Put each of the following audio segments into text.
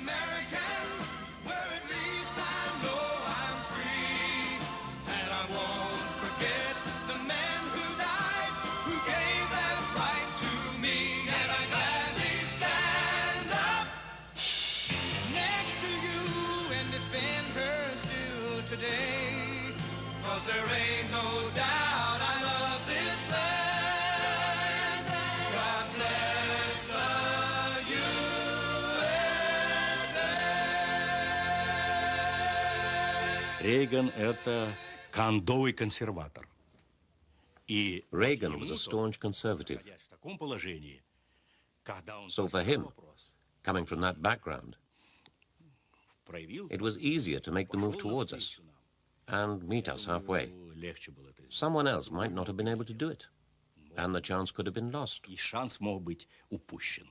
American, where at least I know I'm free. And I won't forget the men who died, who gave that right to me. And I gladly stand up next to you and defend her still today. 'Cause there ain't no doubt I love this land. God bless the USA. Рейган — это кондовый консерватор. И Reagan was a staunch conservative. в таком положении, когда он So for him, coming from that background, проявил, it was easier to make the move towards us and meet us halfway. легче было это сделать. Someone else might not have been able to do it, and the chance could have been lost. И шанс мог быть упущен.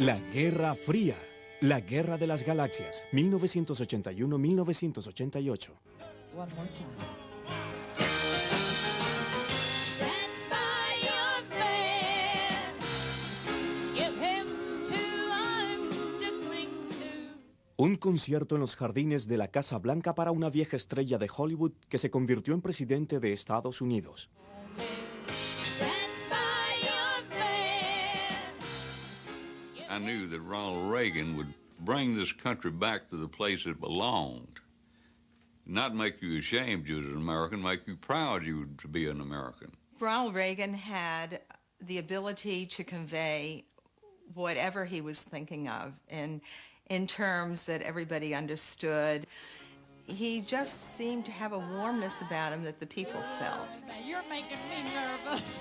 La Guerra Fría, la Guerra de las Galaxias, 1981-1988. One more time. Stand by your man. Give him 2 arms to cling to. Un concierto en los jardines de la Casa Blanca para una vieja estrella de Hollywood que se convirtió en presidente de Estados Unidos. Stand by your man. I knew that Ronald Reagan would bring this country back to the place it belonged. Not make you ashamed you as an American, make you proud you to be an American. Ronald Reagan had the ability to convey whatever he was thinking of in terms that everybody understood. He just seemed to have a warmness about him that the people felt. Now you're making me nervous.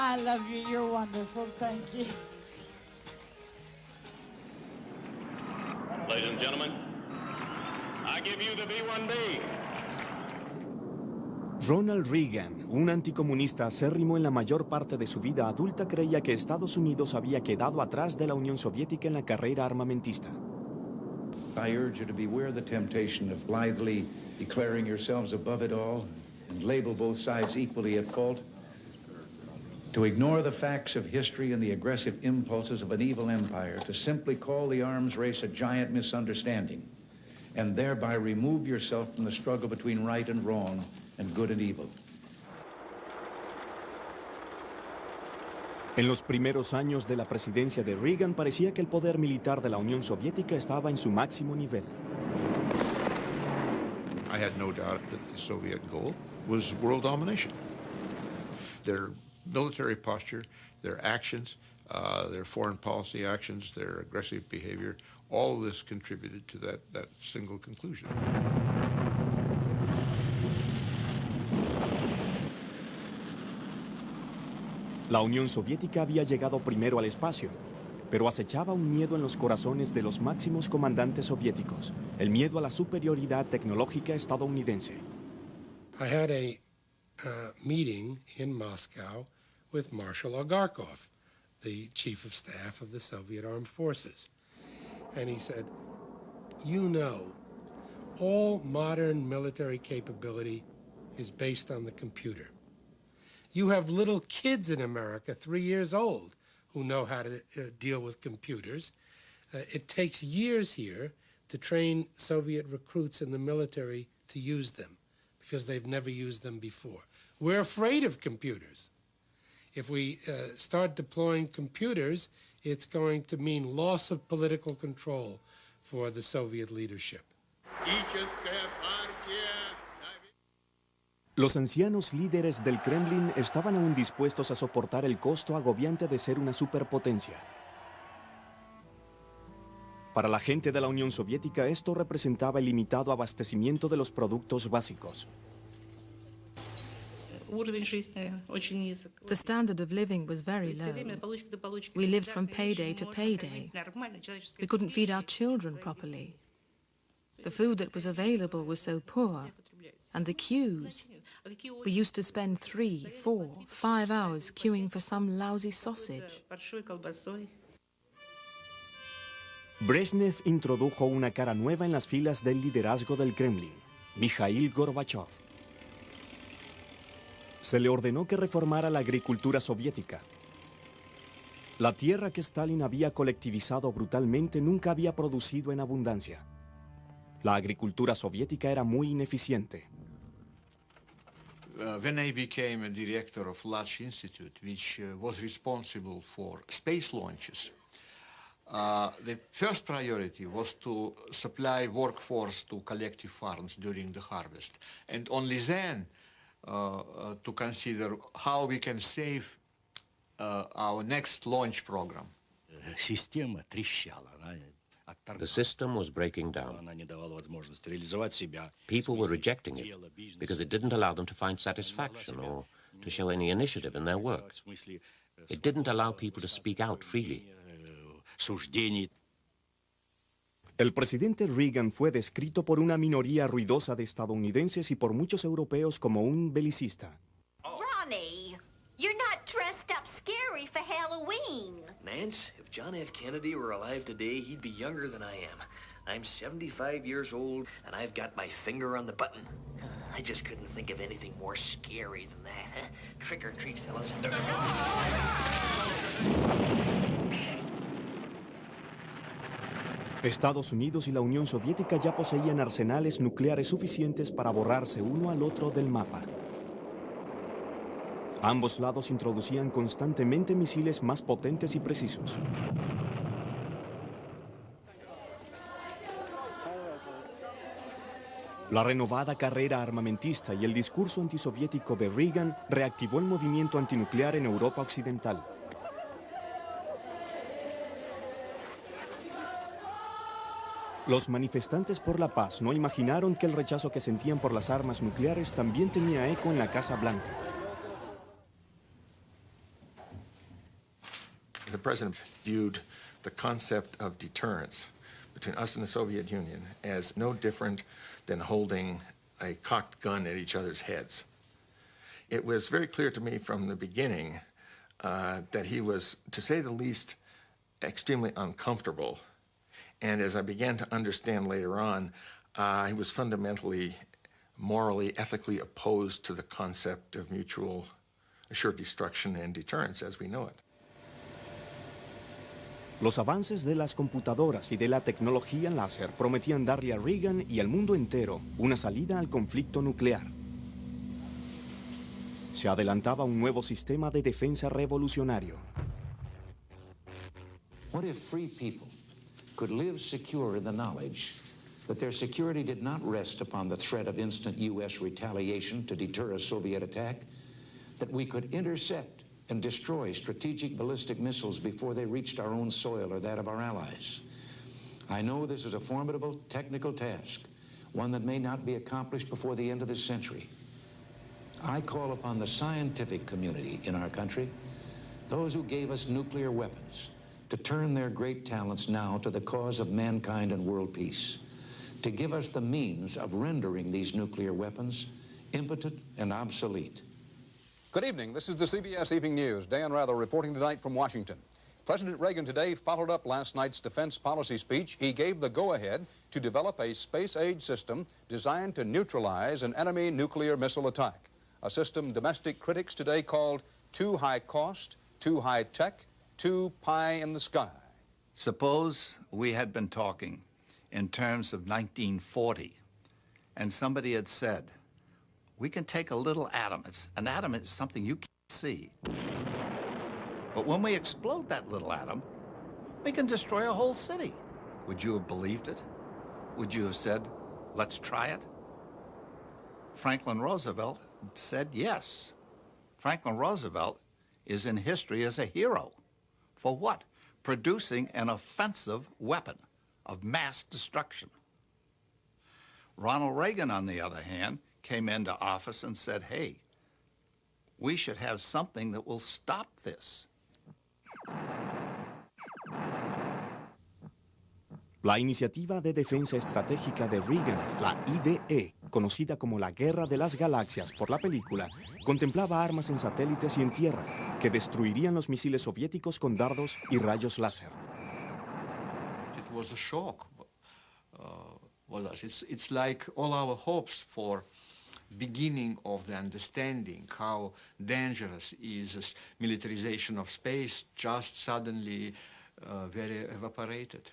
I love you. You're wonderful. Thank you. Ladies and gentlemen, I give you the B-1B. Ronald Reagan, un anticomunista acérrimo en la mayor parte de su vida adulta, creía que Estados Unidos había quedado atrás de la Unión Soviética en la carrera armamentista. I urge you to beware the temptation of blithely declaring yourselves above it all and label both sides equally at fault. To ignore the facts of history and the aggressive impulses of an evil empire, to simply call the arms race a giant misunderstanding, and thereby remove yourself from the struggle between right and wrong and good and evil. En los primeros años de la presidencia de Reagan parecía que el poder militar de la Unión Soviética estaba en su máximo nivel. I had no doubt that the Soviet goal was world domination. Their military posture, their actions, their foreign policy actions, their aggressive behavior, all of this contributed to that single conclusion. La Unión Soviética había llegado primero al espacio, pero acechaba un miedo en los corazones de los máximos comandantes soviéticos, el miedo a la superioridad tecnológica estadounidense. I had a meeting in Moscow with Marshal Agarkov, the chief of staff of the Soviet Armed Forces. And he said, you know, all modern military capability is based on the computer. You have little kids in America, 3 years old, who know how to deal with computers. It takes years here to train Soviet recruits in the military to use them, because they've never used them before. We're afraid of computers. If we start deploying computers, it's going to mean loss of political control for the Soviet leadership. Los ancianos líderes del Kremlin estaban aún dispuestos a soportar el costo agobiante de ser una superpotencia. Para la gente de la Unión Soviética, esto representaba el limitado abastecimiento de los productos básicos. The standard of living was very low. We lived from payday to payday. We couldn't feed our children properly. The food that was available was so poor, and the queues. We used to spend 3, 4, 5 hours queuing for some lousy sausage. Brezhnev introdujo una cara nueva en las filas del liderazgo del Kremlin, Mikhail Gorbachev. Se le ordenó que reformara la agricultura soviética. La tierra que Stalin había colectivizado brutalmente nunca había producido en abundancia. La agricultura soviética era muy ineficiente. When I became a director of large institute, which was responsible for space launches, the first priority was to supply workforce to collective farms during the harvest, and only then to consider how we can save our next launch program. Система трещала. The system was breaking down. People were rejecting it because it didn't allow them to find satisfaction or to show any initiative in their work. It didn't allow people to speak out freely. El presidente Reagan fue descrito por una minoría ruidosa de estadounidenses y por muchos europeos como un belicista. Ronnie, you're not dressed up scary for Halloween. Nance, if John F. Kennedy were alive today, he'd be younger than I am. I'm 75 years old, and I've got my finger on the button. I just couldn't think of anything more scary than that. Trick or treat, fellas. Estados Unidos y la Unión Soviética ya poseían arsenales nucleares suficientes para borrarse uno al otro del mapa. Ambos lados introducían constantemente misiles más potentes y precisos. La renovada carrera armamentista y el discurso antisoviético de Reagan reactivó el movimiento antinuclear en Europa Occidental. Los manifestantes por la paz no imaginaron que el rechazo que sentían por las armas nucleares también tenía eco en la Casa Blanca. The president viewed the concept of deterrence between us and the Soviet Union as no different than holding a cocked gun at each other's heads. It was very clear to me from the beginning that he was, to say the least, extremely uncomfortable. And as I began to understand later on, he was fundamentally, morally, ethically opposed to the concept of mutual assured destruction and deterrence as we know it. Los avances de las computadoras y de la tecnología láser prometían darle a Reagan y al mundo entero una salida al conflicto nuclear. Se adelantaba un nuevo sistema de defensa revolucionario. What if free people could live secure in the knowledge that their security did not rest upon the threat of instant U.S. retaliation to deter a Soviet attack, that we could intercept and destroy strategic ballistic missiles before they reached our own soil or that of our allies? I know this is a formidable technical task, one that may not be accomplished before the end of this century. I call upon the scientific community in our country, those who gave us nuclear weapons, to turn their great talents now to the cause of mankind and world peace, to give us the means of rendering these nuclear weapons impotent and obsolete. Good evening. This is the CBS Evening News. Dan Rather reporting tonight from Washington. President Reagan today followed up last night's defense policy speech. He gave the go-ahead to develop a space-age system designed to neutralize an enemy nuclear missile attack, a system domestic critics today called too high cost, too high tech, too pie in the sky. Suppose we had been talking in terms of 1940, and somebody had said, we can take a little atom. An atom is something you can't see. But when we explode that little atom, we can destroy a whole city. Would you have believed it? Would you have said, let's try it? Franklin Roosevelt said yes. Franklin Roosevelt is in history as a hero. For what? Producing an offensive weapon of mass destruction. Ronald Reagan, on the other hand, came into office and said, hey, We should have something that will stop this. La Iniciativa de Defensa Estratégica de Reagan, la IDE, conocida como la Guerra de las Galaxias por la película, contemplaba armas en satélites y en tierra que destruirían los misiles soviéticos con dardos y rayos láser. It was a shock. It's like all our hopes for beginning of the understanding how dangerous is this militarization of space just suddenly very evaporated.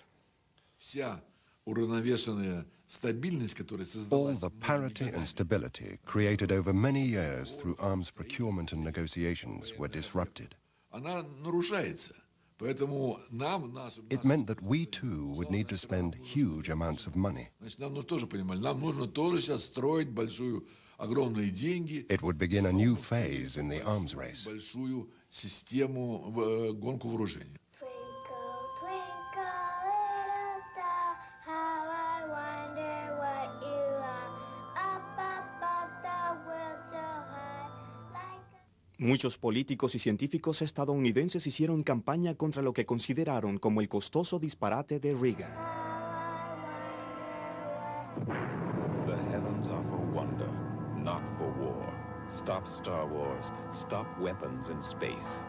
All the parity and stability created over many years through arms procurement and negotiations were disrupted. It meant that we too would need to spend huge amounts of money. It would begin a new phase in the arms race. Muchos políticos y científicos estadounidenses hicieron campaña contra lo que consideraron como el costoso disparate de Reagan. The heavens are for wonder, not for war. Stop Star Wars. Stop weapons in space.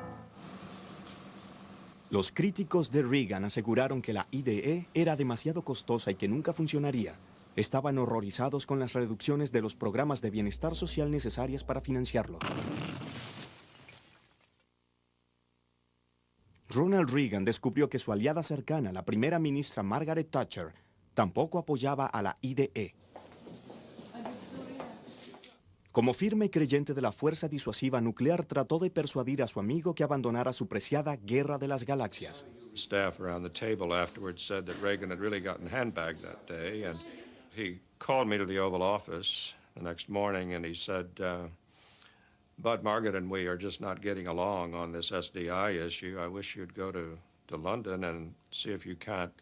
Los críticos de Reagan aseguraron que la IDE era demasiado costosa y que nunca funcionaría. Estaban horrorizados con las reducciones de los programas de bienestar social necesarias para financiarlo. Ronald Reagan descubrió que su aliada cercana, la primera ministra Margaret Thatcher, tampoco apoyaba a la IDE. Como firme creyente de la fuerza disuasiva nuclear, trató de persuadir a su amigo que abandonara su preciada Guerra de las Galaxias. Staff around the table afterwards said that Reagan had really gotten handbagged that day, and he called me to the Oval Office the next morning and he said, Bud, Margaret and we are just not getting along on this SDI issue. I wish you'd go to London and see if you can't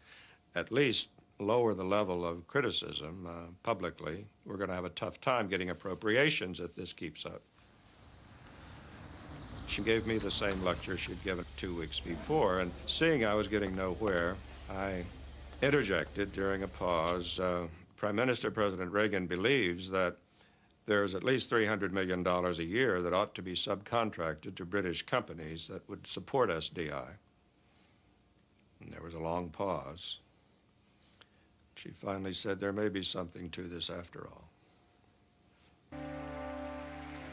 at least lower the level of criticism publicly. We're going to have a tough time getting appropriations if this keeps up. She gave me the same lecture she'd given 2 weeks before, and seeing I was getting nowhere, I interjected during a pause. Prime Minister President Reagan believes that there's at least $300 million a year that ought to be subcontracted to British companies that would support SDI. And there was a long pause. She finally said there may be something to this after all.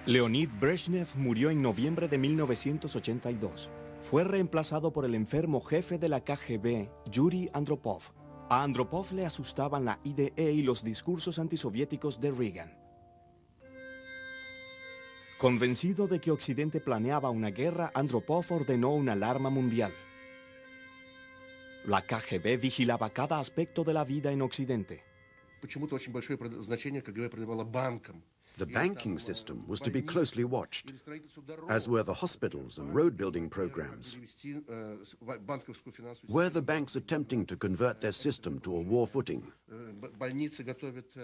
Leonid Brezhnev murió en noviembre de 1982. Fue reemplazado por el enfermo jefe de la KGB, Yuri Andropov. A Andropov le asustaban la IDE y los discursos antisoviéticos de Reagan. Convencido de que Occidente planeaba una guerra, Andropov ordenó una alarma mundial. La KGB vigilaba cada aspecto de la vida en Occidente. The banking system was to be closely watched, as were the hospitals and road-building programs. Were the banks attempting to convert their system to a war footing?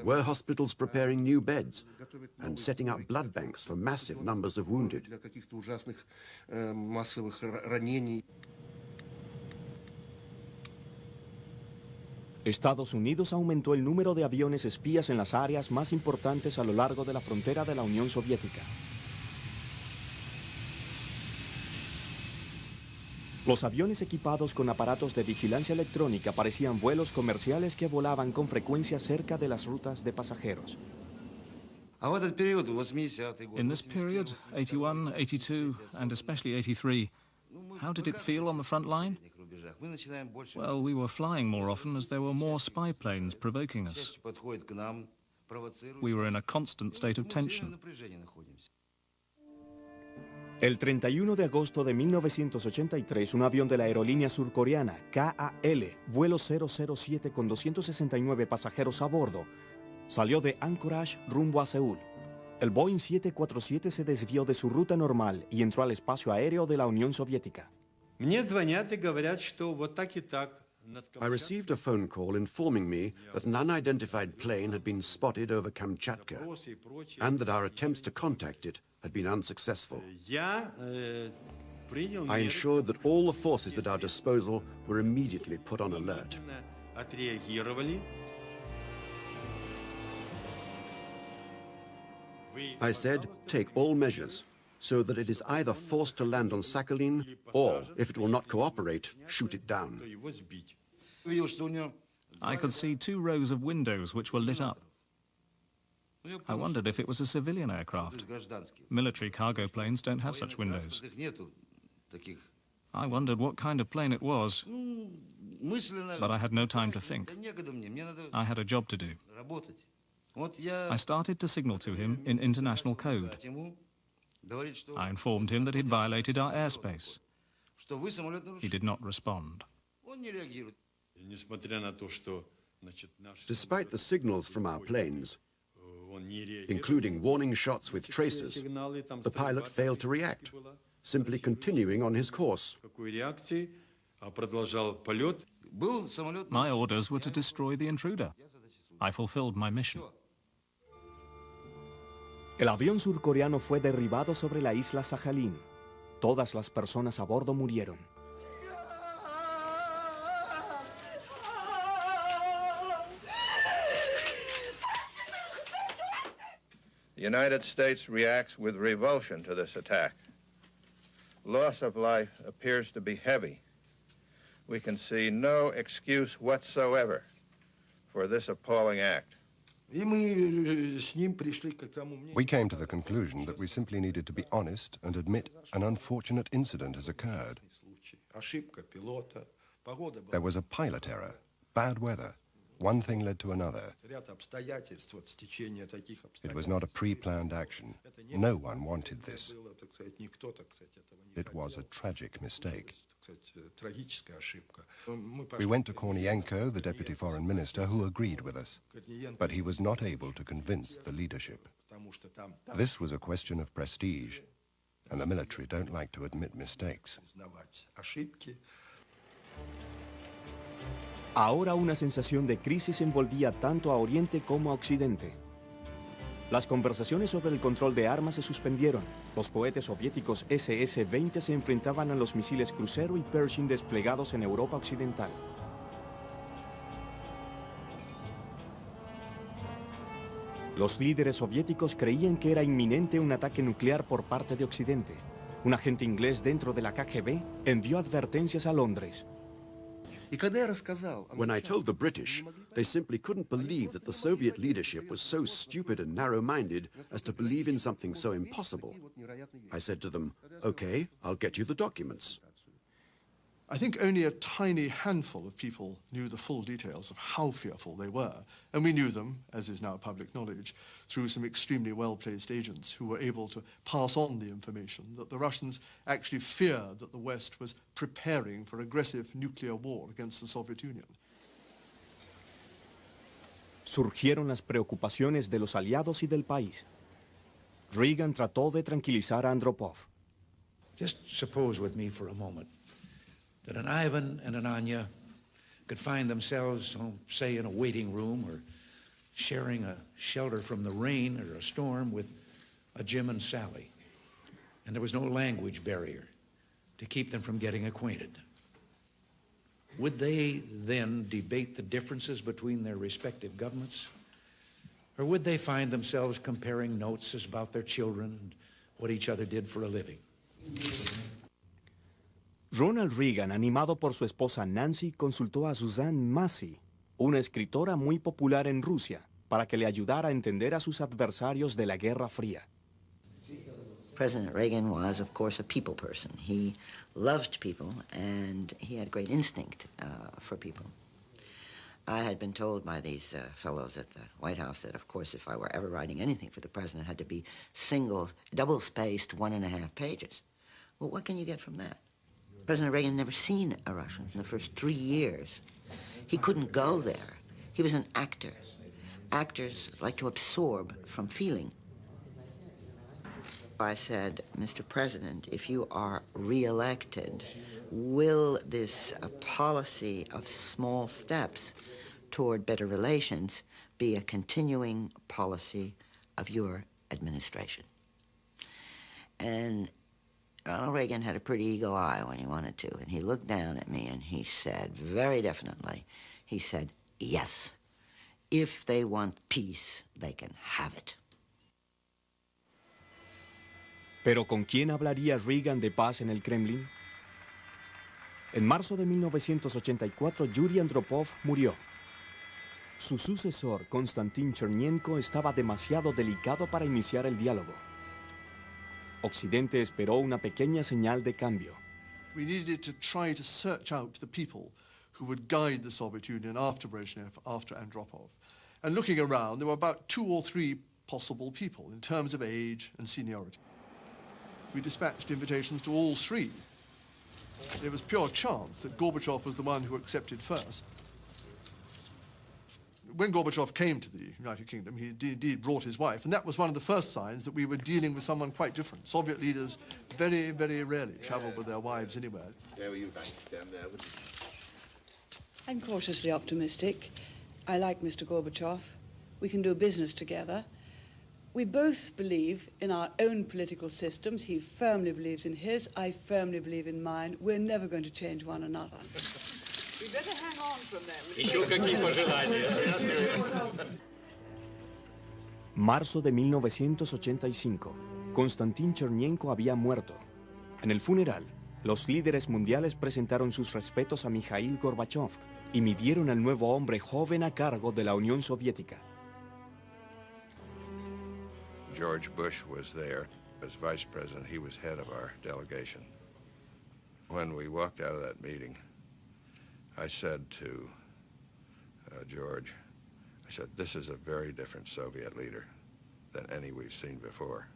Were hospitals preparing new beds and setting up blood banks for massive numbers of wounded? Estados Unidos aumentó el número de aviones espías en las áreas más importantes a lo largo de la frontera de la Unión Soviética. Los aviones equipados con aparatos de vigilancia electrónica parecían vuelos comerciales que volaban con frecuencia cerca de las rutas de pasajeros. In this period, 81, 82, and especially 83, how did it feel on the front line? Well, we were flying more often as there were more spy planes provoking us. We were in a constant state of tension. El 31 de agosto de 1983, un avión de la aerolínea surcoreana KAL, vuelo 007 con 269 pasajeros a bordo, salió de Anchorage rumbo a Seúl. El Boeing 747 se desvió de su ruta normal y entró al espacio aéreo de la Unión Soviética. I received a phone call informing me that an unidentified plane had been spotted over Kamchatka and that our attempts to contact it had been unsuccessful. I ensured that all the forces at our disposal were immediately put on alert. I said, take all measures, so that it is either forced to land on Sakhalin, or, if it will not cooperate, shoot it down. I could see 2 rows of windows which were lit up. I wondered if it was a civilian aircraft. Military cargo planes don't have such windows. I wondered what kind of plane it was, but I had no time to think. I had a job to do. I started to signal to him in international code. I informed him that he'd violated our airspace. He did not respond. Despite the signals from our planes, including warning shots with tracers, the pilot failed to react, simply continuing on his course. My orders were to destroy the intruder. I fulfilled my mission. El avión surcoreano fue derribado sobre la isla Sakhalin. Todas las personas a bordo murieron. The United States reacts with revulsion to this attack. Loss of life appears to be heavy. We can see no excuse whatsoever for this appalling act. We came to the conclusion that we simply needed to be honest and admit an unfortunate incident has occurred. There was a pilot error, bad weather. One thing led to another. It was not a pre-planned action. No one wanted this. It was a tragic mistake. We went to Kornienko, the deputy foreign minister, who agreed with us. But he was not able to convince the leadership. This was a question of prestige, and the military don't like to admit mistakes. Ahora una sensación de crisis envolvía tanto a Oriente como a Occidente. Las conversaciones sobre el control de armas se suspendieron. Los cohetes soviéticos SS-20 se enfrentaban a los misiles Crucero y Pershing desplegados en Europa Occidental. Los líderes soviéticos creían que era inminente un ataque nuclear por parte de Occidente. Un agente inglés dentro de la KGB envió advertencias a Londres. When I told the British, they simply couldn't believe that the Soviet leadership was so stupid and narrow-minded as to believe in something so impossible. I said to them, okay, I'll get you the documents. I think only a tiny handful of people knew the full details of how fearful they were, and we knew them, as is now public knowledge, through some extremely well-placed agents who were able to pass on the information that the Russians actually feared that the West was preparing for aggressive nuclear war against the Soviet Union. Surgieron las preocupaciones de los aliados y del país. Reagan trató de tranquilizar a Andropov. Just suppose with me for a moment that an Ivan and an Anya could find themselves, say, in a waiting room or sharing a shelter from the rain or a storm with a Jim and Sally. And there was no language barrier to keep them from getting acquainted. Would they then debate the differences between their respective governments? Or would they find themselves comparing notes about their children and what each other did for a living? Ronald Reagan, animado por su esposa Nancy, consultó a Suzanne Massie, una escritora muy popular en Rusia, para que le ayudara a entender a sus adversarios de la Guerra Fría. President Reagan was, of course, a people person. He loved people, and he had great instinct for people. I had been told by these fellows at the White House that, of course, if I were ever writing anything for the president, it had to be double-spaced 1.5 pages. Well, what can you get from that? President Reagan had never seen a Russian in the first 3 years. He couldn't go there. He was an actor. Actors like to absorb from feeling. I said, Mr. President, if you are re-elected, will this policy of small steps toward better relations be a continuing policy of your administration? And Ronald Reagan had a pretty eagle eye when he wanted to, and he looked down at me and he said very definitely, he said, yes, if they want peace, they can have it. Pero ¿con quién hablaría Reagan de paz en el Kremlin? En marzo de 1984, Yuri Andropov murió. Su sucesor, Konstantin Chernenko, estaba demasiado delicado para iniciar el diálogo. Occidente esperó una pequeña señal de cambio. We needed to try to search out the people who would guide the Soviet Union after Brezhnev, after Andropov. And looking around, there were about 2 or 3 possible people in terms of age and seniority. We dispatched invitations to all 3. It was pure chance that Gorbachev was the one who accepted first. When Gorbachev came to the United Kingdom, he indeed brought his wife, and that was one of the first signs that we were dealing with someone quite different. Soviet leaders very, very rarely traveled with their wives anywhere. I'm cautiously optimistic. I like Mr. Gorbachev. We can do business together. We both believe in our own political systems. He firmly believes in his. I firmly believe in mine. We're never going to change one another. We better hang on from there. Marzo de 1985. Konstantin Chernenko había muerto. En el funeral, los líderes mundiales presentaron sus respetos a Mikhail Gorbachev y midieron al nuevo hombre joven a cargo de la Unión Soviética. George Bush was there as vice president. He was head of our delegation. When we walked out of that meeting, I said to George, I said, this is a very different Soviet leader than any we've seen before.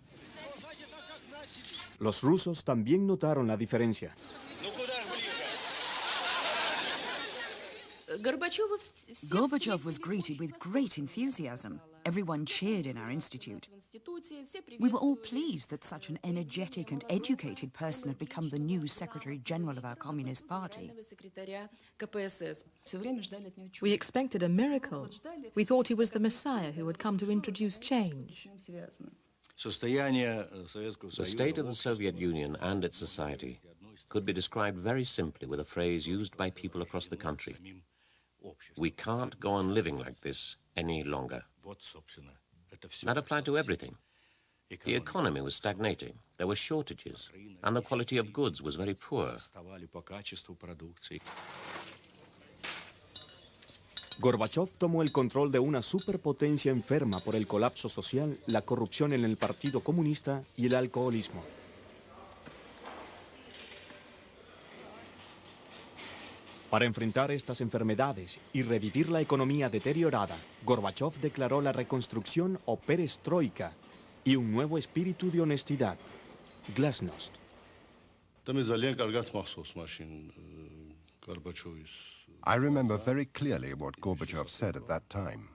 Los rusos también notaron la diferencia. Gorbachev was greeted with great enthusiasm. Everyone cheered in our institute. We were all pleased that such an energetic and educated person had become the new Secretary General of our Communist Party. We expected a miracle. We thought he was the Messiah who had come to introduce change. The state of the Soviet Union and its society could be described very simply with a phrase used by people across the country. We can't go on living like this any longer. That applied to everything. The economy was stagnating, there were shortages, and the quality of goods was very poor. Gorbachev tomó el control de una superpotencia enferma por el colapso social, la corrupción en el Partido Comunista y el alcoholismo. Para enfrentar estas enfermedades y revivir la economía deteriorada, Gorbachev declaró la reconstrucción o perestroika y un nuevo espíritu de honestidad, glasnost. I remember very clearly what Gorbachev said at that time.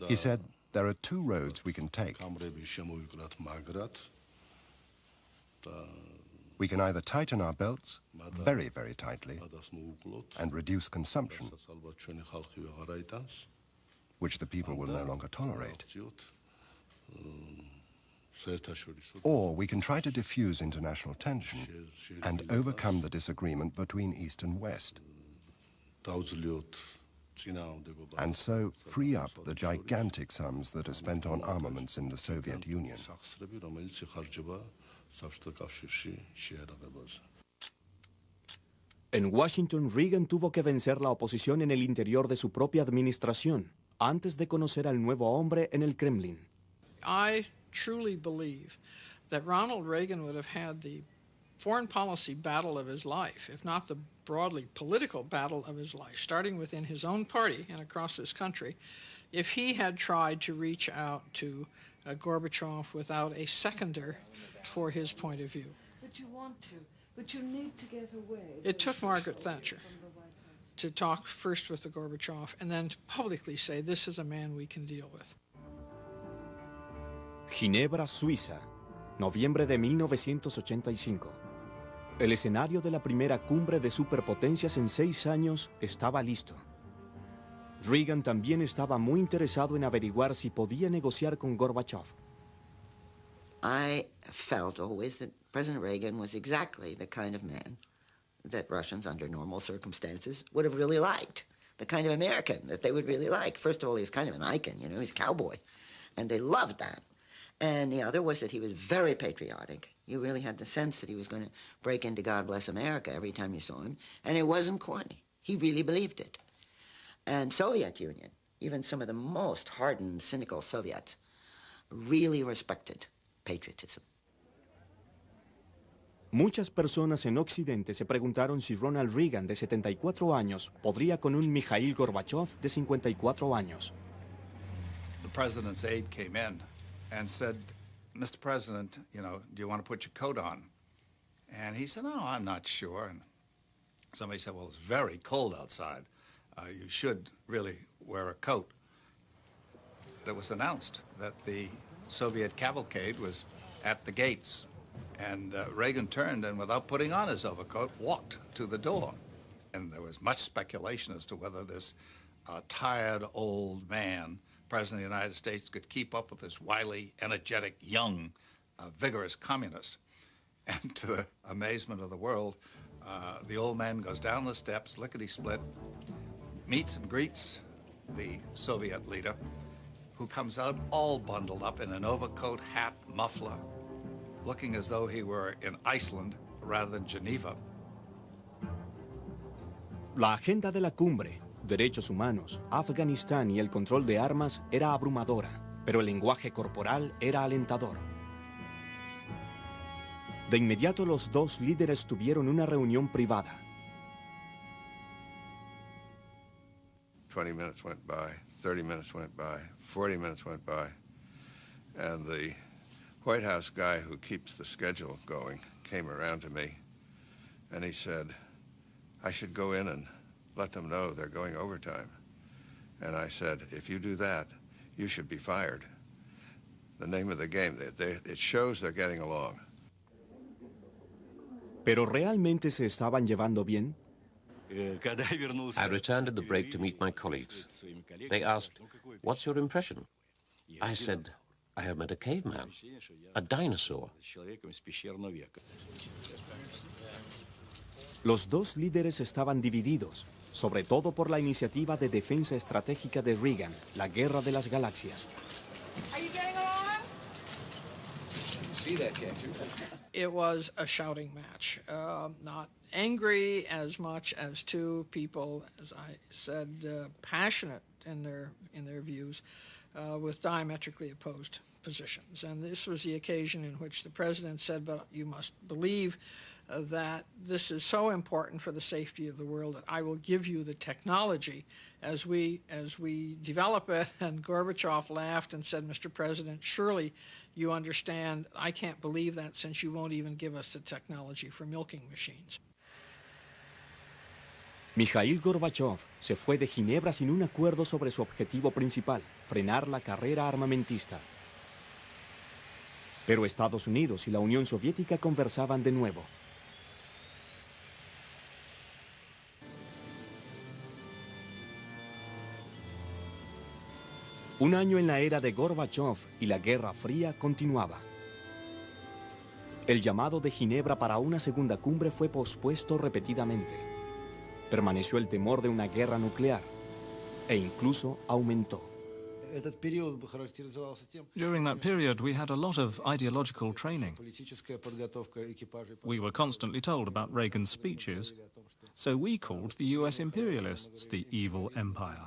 He said, there are 2 roads we can take. We can either tighten our belts very, very tightly and reduce consumption, which the people will no longer tolerate. Or we can try to diffuse international tension and overcome the disagreement between East and West, and so free up the gigantic sums that are spent on armaments in the Soviet Union. En Washington, Reagan tuvo que vencer la oposición en el interior de su propia administración antes de conocer al nuevo hombre en el Kremlin. I truly believe that Ronald Reagan would have had the foreign policy battle of his life, if not the broadly political battle of his life, starting within his own party and across this country, if he had tried to reach out to Gorbachev without a seconder for his point of view. But you want to. But you need to get away. It took Margaret Thatcher to talk first with the Gorbachev and then to publicly say, this is a man we can deal with. Ginebra, Suiza, noviembre de 1985. El escenario de la primera cumbre de superpotencias en 6 años estaba listo. Reagan también estaba muy interesado en averiguar si podía negociar con Gorbachev. I felt always that President Reagan was exactly the kind of man that Russians, under normal circumstances, would have really liked, the kind of American that they would really like. First of all, he was kind of an icon, you know, he's a cowboy, and they loved that. And the other was that he was very patriotic. You really had the sense that he was going to break into God Bless America every time you saw him, and it wasn't corny. He really believed it. And Soviet Union, even some of the most hardened, cynical Soviets, really respected patriotism. Muchas personas en Occidente se preguntaron si Ronald Reagan, de 74 años, podría con un Mikhail Gorbachev de 54 años. The president's aide came in and said, Mr. President, you know, do you want to put your coat on? And he said, no, I'm not sure. And somebody said, well, it's very cold outside. You should really wear a coat. It was announced that the Soviet cavalcade was at the gates. And Reagan turned and, without putting on his overcoat, walked to the door. And there was much speculation as to whether this tired old man, President of the United States, could keep up with this wily, energetic, young, vigorous communist. And to the amazement of the world, the old man goes down the steps, lickety-split, meets and greets the Soviet leader, who comes out all bundled up in an overcoat, hat, muffler, looking as though he were in Iceland rather than Geneva. La agenda de la cumbre, derechos humanos, Afganistán y el control de armas era abrumadora, pero el lenguaje corporal era alentador. De inmediato los dos líderes tuvieron una reunión privada. 20 minutes went by, 30 minutes went by, 40 minutes went by, and the White House guy who keeps the schedule going came around to me, and he said, I should go in and let them know they're going overtime. And I said, if you do that, you should be fired. The name of the game, it shows they're getting along. ¿Pero realmente se estaban llevando bien? I returned at the break to meet my colleagues. They asked, what's your impression? I said, I have met a caveman, a dinosaur. Los dos líderes estaban divididos, sobre todo por la iniciativa de defensa estratégica de Reagan, la Guerra de las Galaxias. Are you getting along? See that, can't you? It was a shouting match, not angry as much as two people, as I said, passionate in their views, with diametrically opposed positions. And this was the occasion in which the president said, but you must believe that this is so important for the safety of the world that I will give you the technology as we develop it. And Gorbachev laughed and said, Mr. President, surely you understand I can't believe that since you won't even give us the technology for milking machines. Mikhail Gorbachev se fue de Ginebra sin un acuerdo sobre su objetivo principal, frenar la carrera armamentista. Pero Estados Unidos y la Unión Soviética conversaban de nuevo. Un año en la era de Gorbachev y la Guerra Fría continuaba. El llamado de Ginebra para una segunda cumbre fue pospuesto repetidamente. Permaneció el temor de una guerra nuclear e incluso aumentó. During that period, we had a lot of ideological training. We were constantly told about Reagan's speeches, so we called the US imperialists the evil empire.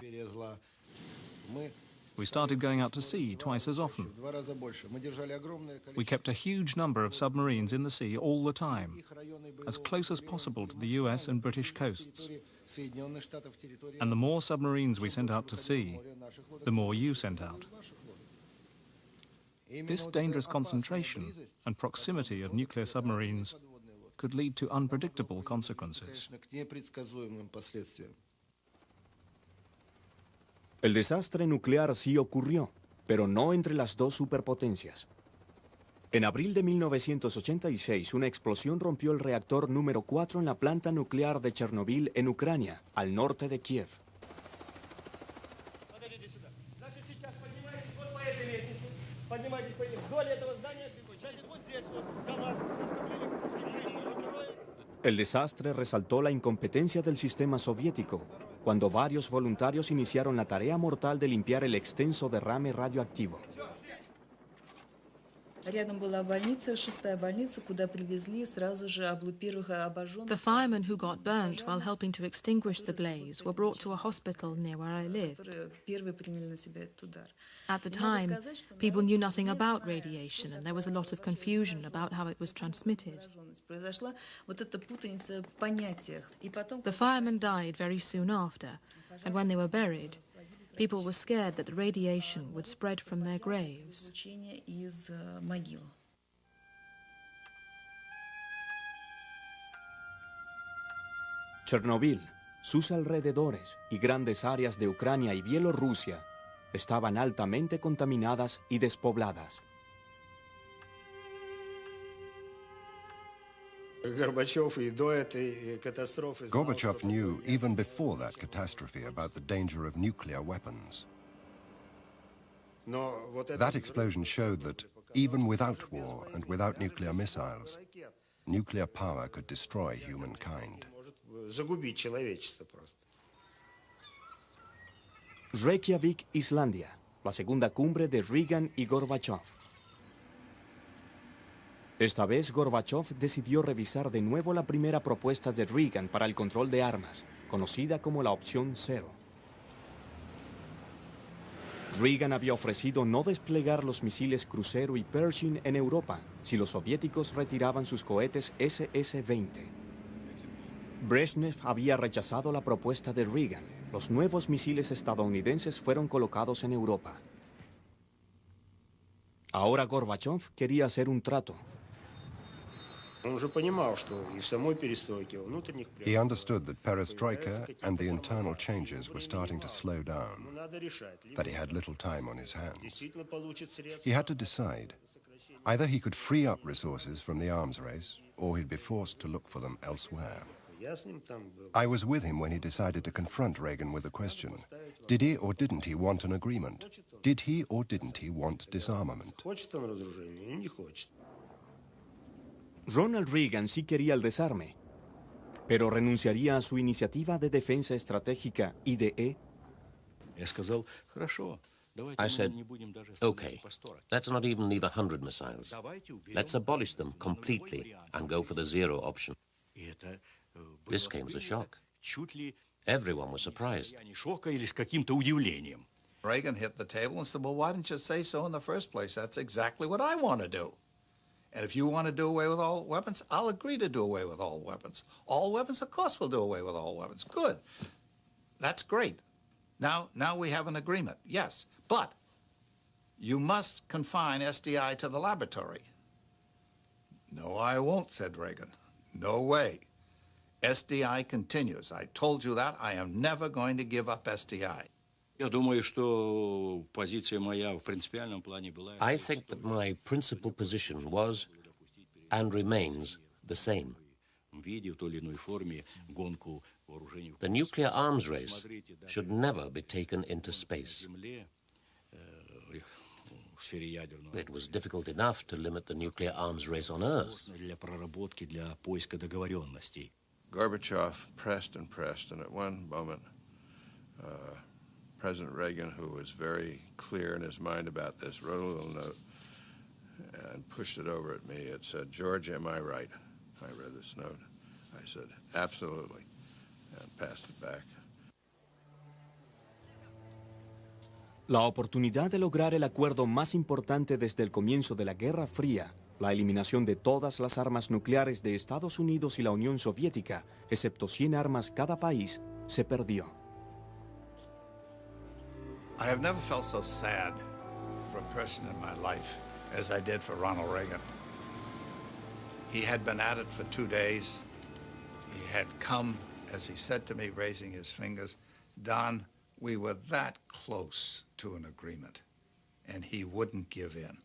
We started going out to sea twice as often. We kept a huge number of submarines in the sea all the time, as close as possible to the US and British coasts. And the more submarines we sent out to sea, the more you sent out. This dangerous concentration and proximity of nuclear submarines could lead to unpredictable consequences. El desastre nuclear sí ocurrió, pero no entre las dos superpotencias. En abril de 1986, una explosión rompió el reactor número 4 en la planta nuclear de Chernobyl, en Ucrania, al norte de Kiev. El desastre resaltó la incompetencia del sistema soviético, cuando varios voluntarios iniciaron la tarea mortal de limpiar el extenso derrame radioactivo. The firemen who got burnt while helping to extinguish the blaze were brought to a hospital near where I lived. At the time, people knew nothing about radiation, and there was a lot of confusion about how it was transmitted. The firemen died very soon after, and when they were buried, people were scared that the radiation would spread from their graves. Chernobyl, sus alrededores y grandes áreas de Ucrania y Bielorrusia estaban altamente contaminadas y despobladas. Gorbachev knew even before that catastrophe about the danger of nuclear weapons. That explosion showed that even without war and without nuclear missiles, nuclear power could destroy humankind. Reykjavik, Islandia, la segunda cumbre de Reagan y Gorbachev. Esta vez Gorbachev decidió revisar de nuevo la primera propuesta de Reagan para el control de armas, conocida como la opción cero. Reagan había ofrecido no desplegar los misiles Crucero y Pershing en Europa si los soviéticos retiraban sus cohetes SS-20. Brezhnev había rechazado la propuesta de Reagan. Los nuevos misiles estadounidenses fueron colocados en Europa. Ahora Gorbachev quería hacer un trato. He understood that perestroika and the internal changes were starting to slow down, that he had little time on his hands. He had to decide. Either he could free up resources from the arms race, or he'd be forced to look for them elsewhere. I was with him when he decided to confront Reagan with the question, did he or didn't he want an agreement? Did he or didn't he want disarmament? Ronald Reagan sí quería el desarme, pero renunciaría a su iniciativa de defensa estratégica IDE. I said, okay, let's not even leave 100 missiles. Let's abolish them completely and go for the zero option. This came as a shock. Everyone was surprised. Reagan hit the table and said, well, why didn't you say so in the first place? That's exactly what I want to do. And if you want to do away with all weapons, I'll agree to do away with all weapons. All weapons, of course we'll do away with all weapons. Good. That's great. Now we have an agreement, yes. But you must confine SDI to the laboratory. No, I won't, said Reagan. No way. SDI continues. I told you that. I am never going to give up SDI. I think that my principal position was and remains the same. The nuclear arms race should never be taken into space. It was difficult enough to limit the nuclear arms race on Earth. Gorbachev pressed and pressed, and at one moment, President Reagan, who was very clear in his mind about this, wrote a little note and pushed it over at me. It said, George, am I right? I read this note. I said, absolutely, and passed it back. La oportunidad de lograr el acuerdo más importante desde el comienzo de la Guerra Fría, la eliminación de todas las armas nucleares de Estados Unidos y la Unión Soviética, excepto 100 armas cada país, se perdió. I have never felt so sad for a person in my life as I did for Ronald Reagan. He had been at it for 2 days. He had come, as he said to me, raising his fingers, Don, we were that close to an agreement, and he wouldn't give in.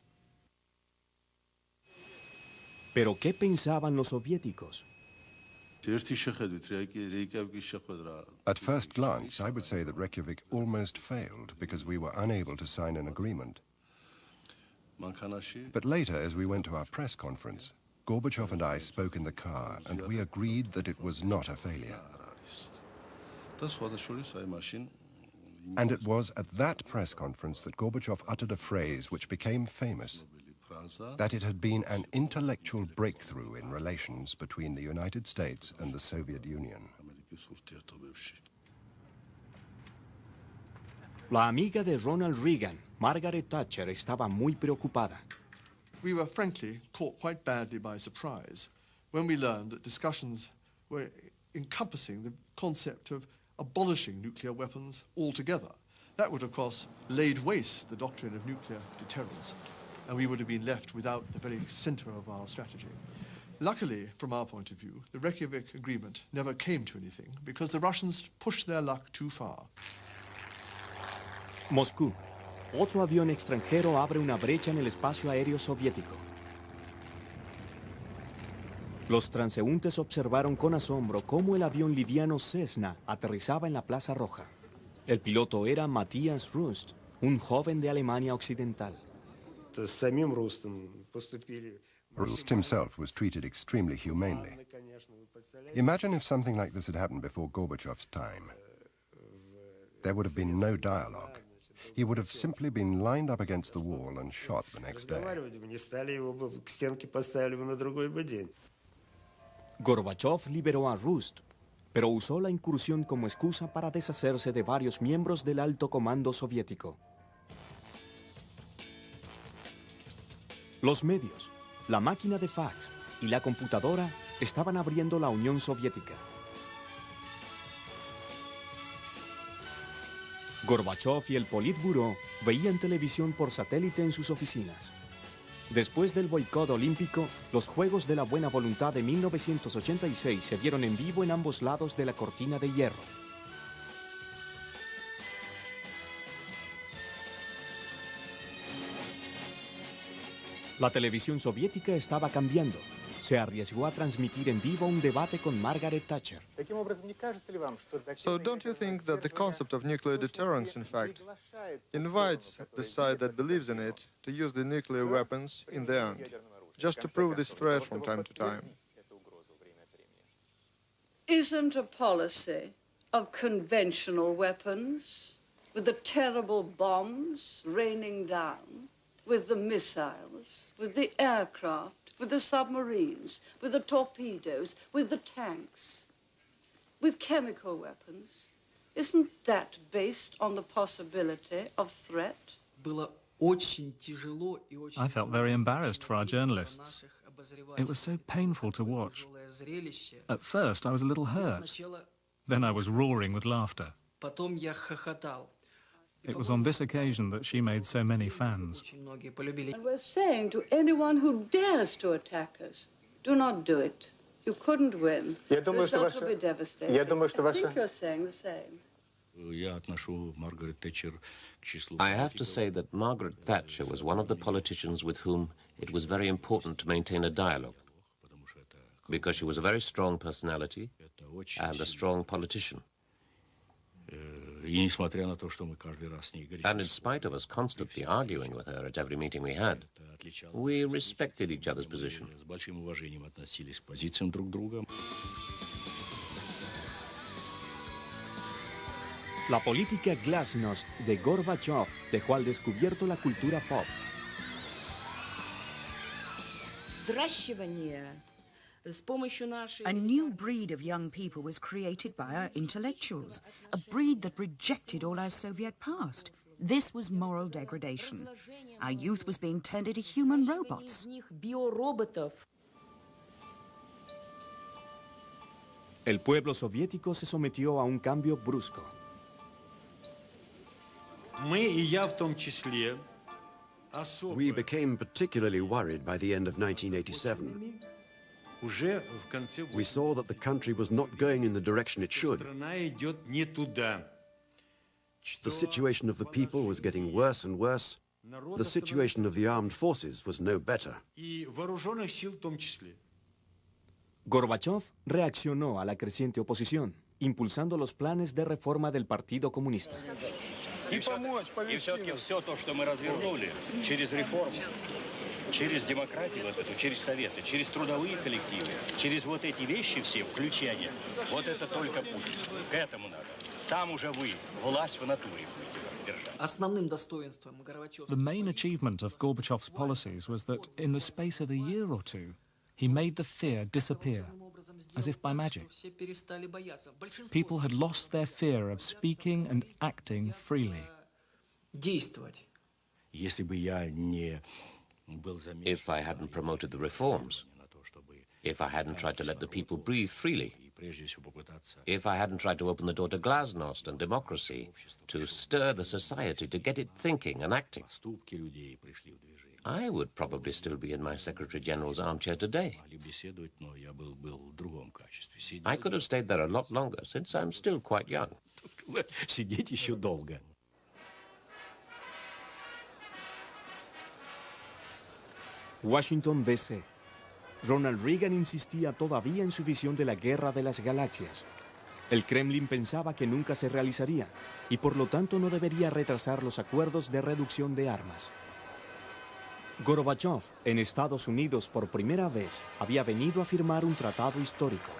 ¿Pero qué pensaban los soviéticos? At first glance, I would say that Reykjavik almost failed because we were unable to sign an agreement. But later, as we went to our press conference, Gorbachev and I spoke in the car, and we agreed that it was not a failure. And it was at that press conference that Gorbachev uttered a phrase which became famous, that it had been an intellectual breakthrough in relations between the United States and the Soviet Union. La amiga de Ronald Reagan, Margaret Thatcher, estaba muy preocupada. We were frankly caught quite badly by surprise when we learned that discussions were encompassing the concept of abolishing nuclear weapons altogether. That would, of course, laid waste the doctrine of nuclear deterrence, and we would have been left without the very center of our strategy. Luckily, from our point of view, the Reykjavik Agreement never came to anything because the Russians pushed their luck too far. Moscú. Otro avión extranjero abre una brecha en el espacio aéreo soviético. Los transeúntes observaron con asombro cómo el avión liviano Cessna aterrizaba en la Plaza Roja. El piloto era Matthias Rust, un joven de Alemania Occidental. Rust himself was treated extremely humanely. Imagine if something like this had happened before Gorbachev's time. There would have been no dialogue. He would have simply been lined up against the wall and shot the next day. Gorbachev liberó a Rust, pero usó la incursión como excusa para deshacerse de varios miembros del alto comando soviético. Los medios, la máquina de fax y la computadora estaban abriendo la Unión Soviética. Gorbachev y el Politburó veían televisión por satélite en sus oficinas. Después del boicot olímpico, los Juegos de la Buena Voluntad de 1986 se vieron en vivo en ambos lados de la cortina de hierro. La televisión soviética estaba cambiando. Se arriesgó a transmitir en vivo un debate con Margaret Thatcher. So don't you think that the concept of nuclear deterrence, in fact, invites the side that believes in it to use the nuclear weapons in the end, just to prove this threat from time to time? Isn't a policy of conventional weapons, with the terrible bombs raining down, with the missiles, with the aircraft, with the submarines, with the torpedoes, with the tanks, with chemical weapons, isn't that based on the possibility of threat? I felt very embarrassed for our journalists. It was so painful to watch. At first, I was a little hurt. Then I was roaring with laughter. It was on this occasion that she made so many fans. And we're saying to anyone who dares to attack us, do not do it. You couldn't win. The result will be devastating. I think you're saying the same. I have to say that Margaret Thatcher was one of the politicians with whom it was very important to maintain a dialogue, because she was a very strong personality and a strong politician. And in spite of us constantly arguing with her at every meeting we had, we respected each other's position. La política glasnost de Gorbachev dejó al descubierto la cultura pop. A new breed of young people was created by our intellectuals, a breed that rejected all our Soviet past. This was moral degradation. Our youth was being turned into human robots. El pueblo soviético se sometió a un cambio brusco. We became particularly worried by the end of 1987. We saw that the country was not going in the direction it should. The situation of the people was getting worse and worse. The situation of the armed forces was no better. Gorbachev reaccionó a la creciente oposición, impulsando los planes de reforma del Partido Comunista. И все-таки все то, что мы развернули через реформу, через демократию вот эту, через советы, через трудовые коллективы, через вот эти вещи все, включения. Вот это только путь. К этому надо. Там уже вы, власть в натуре будете держать. Основным достоинством Горбачева. The main achievement of Gorbachev's policies was that in the space of a year or two, he made the fear disappear, as if by magic. People had lost their fear of speaking and acting freely. If I hadn't promoted the reforms, if I hadn't tried to let the people breathe freely, if I hadn't tried to open the door to glasnost and democracy, to stir the society, to get it thinking and acting, I would probably still be in my Secretary General's armchair today. I could have stayed there a lot longer, since I'm still quite young. Washington, D.C. Ronald Reagan insistía todavía en su visión de la Guerra de las Galaxias. El Kremlin pensaba que nunca se realizaría y por lo tanto no debería retrasar los acuerdos de reducción de armas. Gorbachev, en Estados Unidos por primera vez, había venido a firmar un tratado histórico.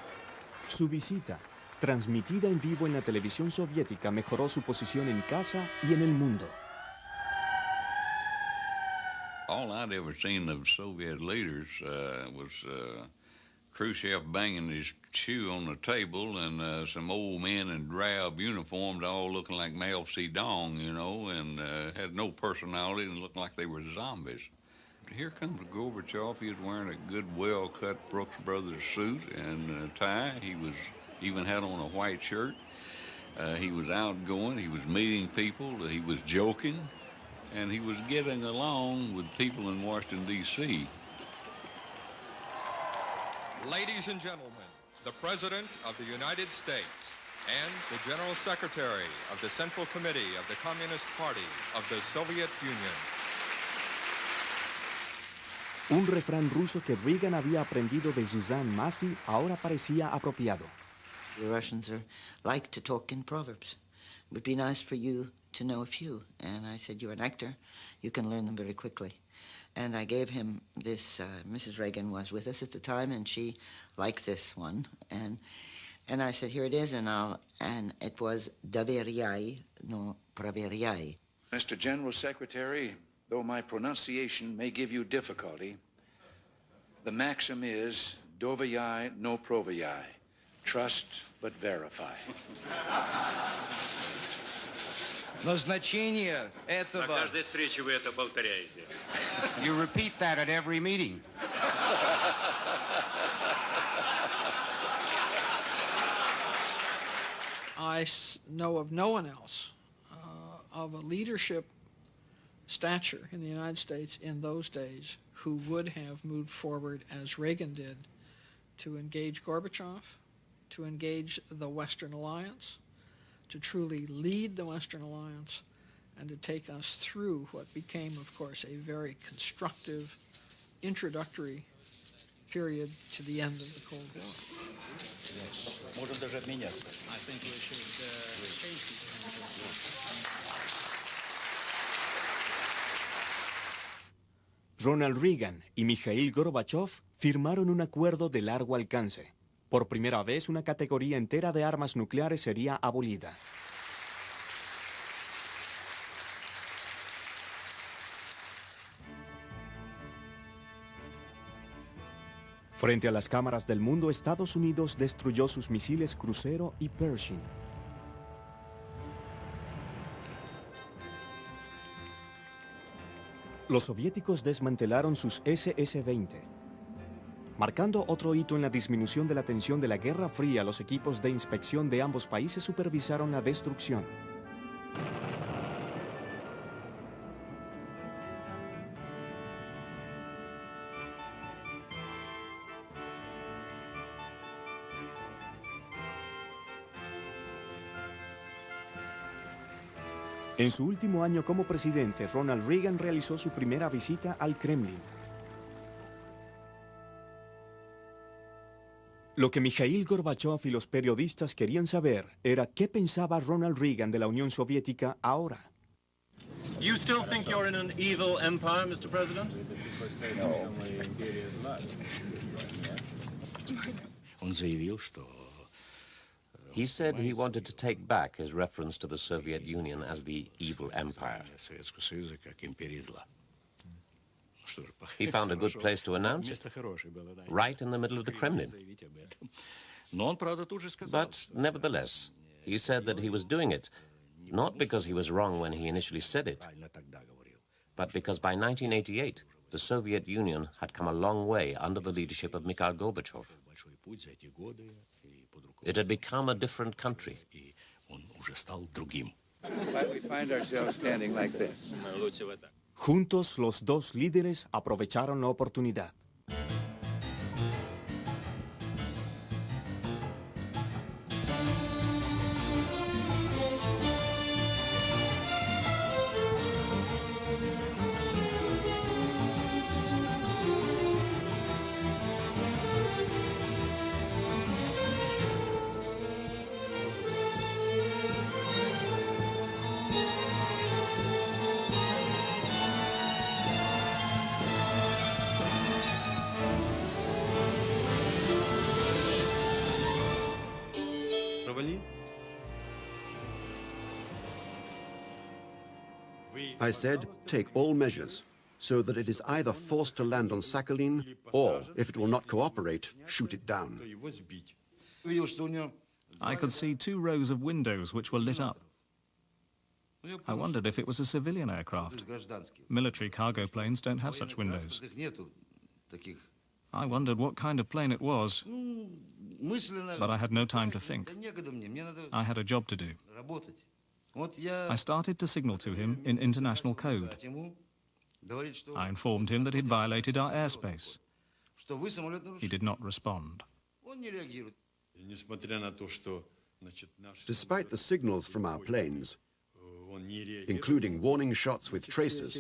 Su visita, transmitida en vivo en la televisión soviética, mejoró su posición en casa y en el mundo. All I'd ever seen of Soviet leaders was Khrushchev banging his shoe on the table and some old men in drab uniforms all looking like Mao Zedong, you know, and had no personality and looked like they were zombies. Here comes Gorbachev. He was wearing a good, well-cut Brooks Brothers suit and a tie. He was even had on a white shirt. He was outgoing. He was meeting people. He was joking. And he was getting along with people in Washington, D.C. Ladies and gentlemen, the President of the United States and the General Secretary of the Central Committee of the Communist Party of the Soviet Union. Un refrán ruso que Reagan había aprendido de Suzanne Massie ahora parecía apropiado. The Russians like to talk in proverbs. It would be nice for you to know a few. And I said, you're an actor. You can learn them very quickly. And I gave him this. Mrs. Reagan was with us at the time, and she liked this one. And I said, here it is, and it was Doveryai, no Proveryai. Mr. General Secretary, though my pronunciation may give you difficulty, the maxim is Doveryai, no Proveryai. Trust but verify. Назначение этого... На каждой встрече вы это повторяете. You repeat that at every meeting. I know of no one else of a leadership stature in the United States in those days who would have moved forward as Reagan did to engage Gorbachev, to engage the Western Alliance, to truly lead the Western Alliance, and to take us through what became, of course, a very constructive, introductory period to the end of the Cold War. Можем даже обменяться. I think we should change Ronald Reagan y Mikhail Gorbachev firmaron un acuerdo de largo alcance. Por primera vez, una categoría entera de armas nucleares sería abolida. Frente a las cámaras del mundo, Estados Unidos destruyó sus misiles crucero y Pershing. Los soviéticos desmantelaron sus SS-20. Marcando otro hito en la disminución de la tensión de la Guerra Fría, los equipos de inspección de ambos países supervisaron la destrucción. En su último año como presidente, Ronald Reagan realizó su primera visita al Kremlin. Lo que Mikhail Gorbachev y los periodistas querían saber era qué pensaba Ronald Reagan de la Unión Soviética ahora. You still think you're in an evil empire, Mr. President? No. He said he wanted to take back his reference to the Soviet Union as the evil empire. He found a good place to announce it, right in the middle of the Kremlin. But nevertheless, he said that he was doing it not because he was wrong when he initially said it, but because by 1988, the Soviet Union had come a long way under the leadership of Mikhail Gorbachev. It had become a different country. Why we find ourselves standing like this? Juntos, los dos líderes aprovecharon la oportunidad. I said, take all measures, so that it is either forced to land on Sakhalin, or, if it will not cooperate, shoot it down. I could see 2 rows of windows which were lit up. I wondered if it was a civilian aircraft. Military cargo planes don't have such windows. I wondered what kind of plane it was, but I had no time to think. I had a job to do. I started to signal to him in international code. I informed him that he'd violated our airspace. He did not respond. Despite the signals from our planes, including warning shots with tracers,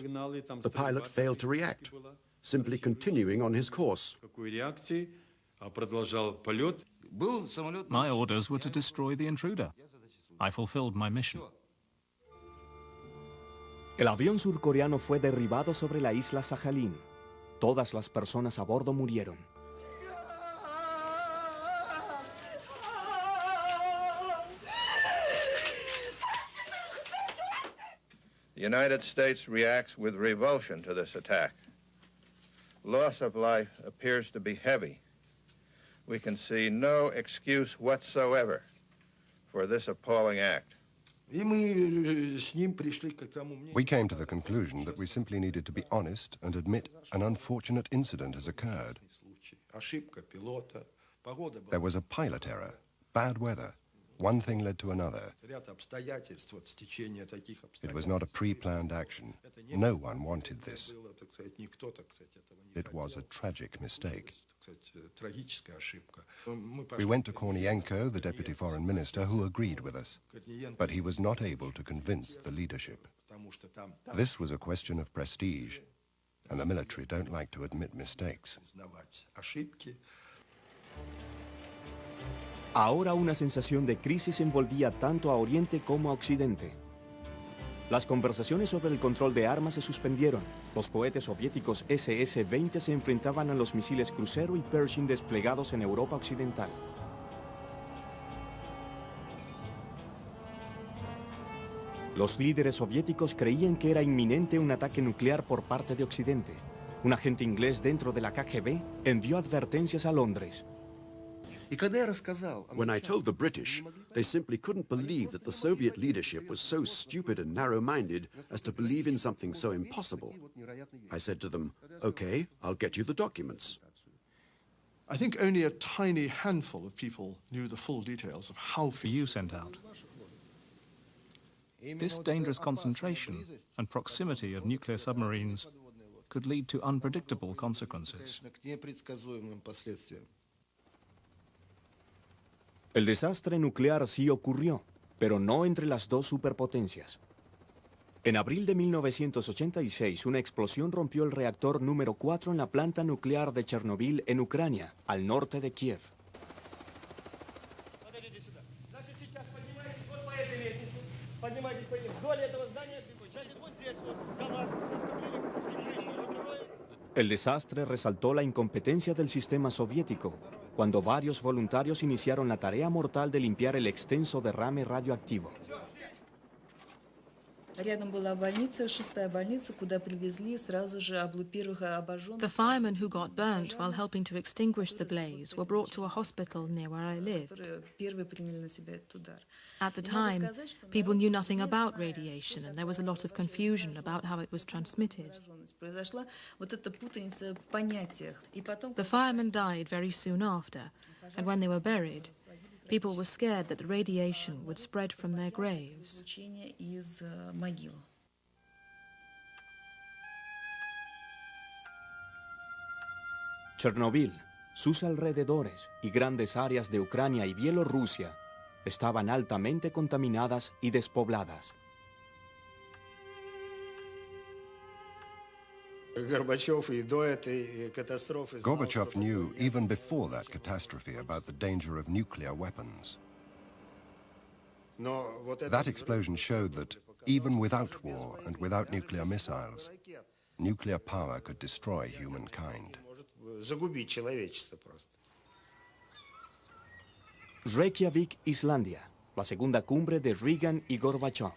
the pilot failed to react, simply continuing on his course. My orders were to destroy the intruder. I fulfilled my mission. El avión surcoreano fue derribado sobre la isla Sakhalin. Todas las personas a bordo murieron. The United States reacts with revulsion to this attack. Loss of life appears to be heavy. We can see no excuse whatsoever for this appalling act. We came to the conclusion that we simply needed to be honest and admit an unfortunate incident has occurred. There was a pilot error, bad weather. One thing led to another. It was not a pre-planned action. No one wanted this. It was a tragic mistake. We went to Kornienko, the deputy foreign minister, who agreed with us. But he was not able to convince the leadership. This was a question of prestige, and the military don't like to admit mistakes. Ahora una sensación de crisis envolvía tanto a Oriente como a Occidente. Las conversaciones sobre el control de armas se suspendieron. Los cohetes soviéticos SS-20 se enfrentaban a los misiles Crucero y Pershing desplegados en Europa Occidental. Los líderes soviéticos creían que era inminente un ataque nuclear por parte de Occidente. Un agente inglés dentro de la KGB envió advertencias a Londres. When I told the British, they simply couldn't believe that the Soviet leadership was so stupid and narrow-minded as to believe in something so impossible. I said to them, okay, I'll get you the documents. I think only a tiny handful of people knew the full details of how you sent out. This dangerous concentration and proximity of nuclear submarines could lead to unpredictable consequences. El desastre nuclear sí ocurrió, pero no entre las dos superpotencias. En abril de 1986, una explosión rompió el reactor número 4 en la planta nuclear de Chernobyl, en Ucrania, al norte de Kiev. El desastre resaltó la incompetencia del sistema soviético, cuando varios voluntarios iniciaron la tarea mortal de limpiar el extenso derrame radioactivo. The firemen who got burnt while helping to extinguish the blaze were brought to a hospital near where I lived. At the time, people knew nothing about radiation, and there was a lot of confusion about how it was transmitted. The firemen died very soon after, and when they were buried, people were scared that the radiation would spread from their graves. Chernobyl, sus alrededores y grandes áreas de Ucrania y Bielorrusia estaban altamente contaminadas y despobladas. Gorbachev knew even before that catastrophe about the danger of nuclear weapons. That explosion showed that even without war and without nuclear missiles, nuclear power could destroy humankind. Reykjavik, Islandia, la segunda cumbre de Reagan y Gorbachev.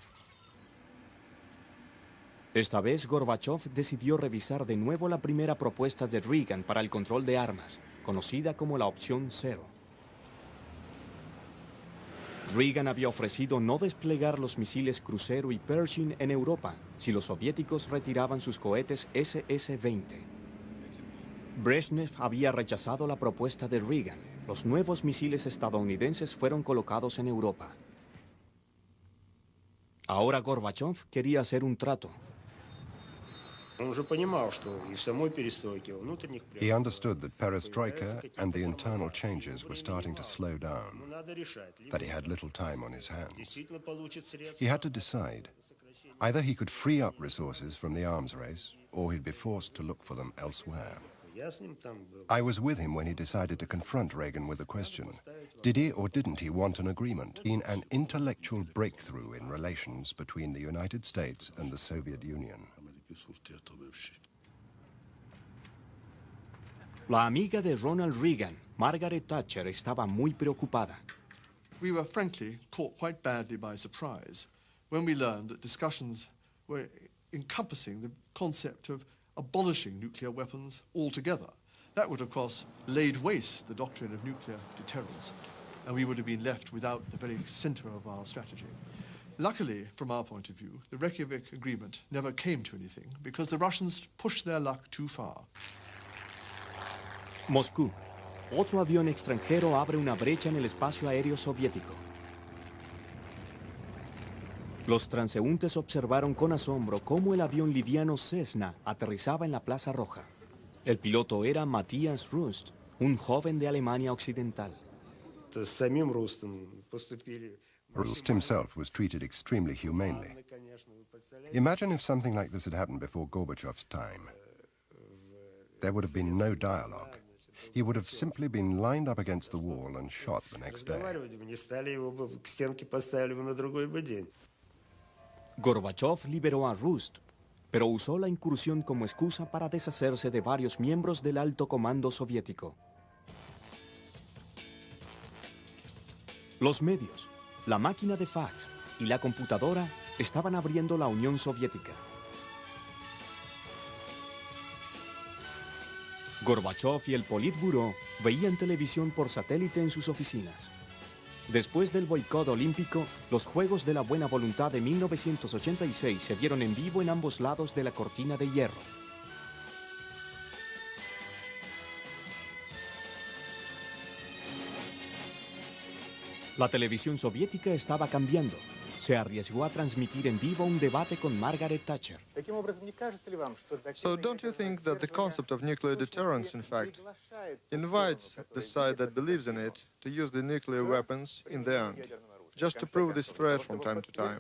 Esta vez Gorbachev decidió revisar de nuevo la primera propuesta de Reagan para el control de armas, conocida como la opción cero. Reagan había ofrecido no desplegar los misiles Crucero y Pershing en Europa si los soviéticos retiraban sus cohetes SS-20. Brezhnev había rechazado la propuesta de Reagan. Los nuevos misiles estadounidenses fueron colocados en Europa. Ahora Gorbachev quería hacer un trato. He understood that perestroika and the internal changes were starting to slow down, that he had little time on his hands. He had to decide. Either he could free up resources from the arms race, or he'd be forced to look for them elsewhere. I was with him when he decided to confront Reagan with the question, did he or didn't he want an agreement in an intellectual breakthrough in relations between the United States and the Soviet Union? La amiga de Ronald Reagan, Margaret Thatcher, estaba muy preocupada. We were frankly caught quite badly by surprise when we learned that discussions were encompassing the concept of abolishing nuclear weapons altogether. That would, of course, laid waste the doctrine of nuclear deterrence, and we would have been left without the very center of our strategy. Luckily, from our point of view, the Reykjavik Agreement never came to anything because the Russians pushed their luck too far. Moscú. Otro avión extranjero abre una brecha en el espacio aéreo soviético. Los transeúntes observaron con asombro cómo el avión liviano Cessna aterrizaba en la Plaza Roja. El piloto era Matthias Rust, un joven de Alemania Occidental. Rust himself was treated extremely humanely. Imagine if something like this had happened before Gorbachev's time. There would have been no dialogue. He would have simply been lined up against the wall and shot the next day. Gorbachev liberó a Rust, pero usó la incursión como excusa para deshacerse de varios miembros del alto comando soviético. Los medios, la máquina de fax y la computadora estaban abriendo la Unión Soviética. Gorbachev y el Politburó veían televisión por satélite en sus oficinas. Después del boicot olímpico, los Juegos de la Buena Voluntad de 1986 se vieron en vivo en ambos lados de la cortina de hierro. La televisión soviética estaba cambiando. Se arriesgó a transmitir en vivo un debate con Margaret Thatcher. So don't you think that the concept of nuclear deterrence, in fact, invites the side that believes in it to use the nuclear weapons in the end, just to prove this threat from time to time?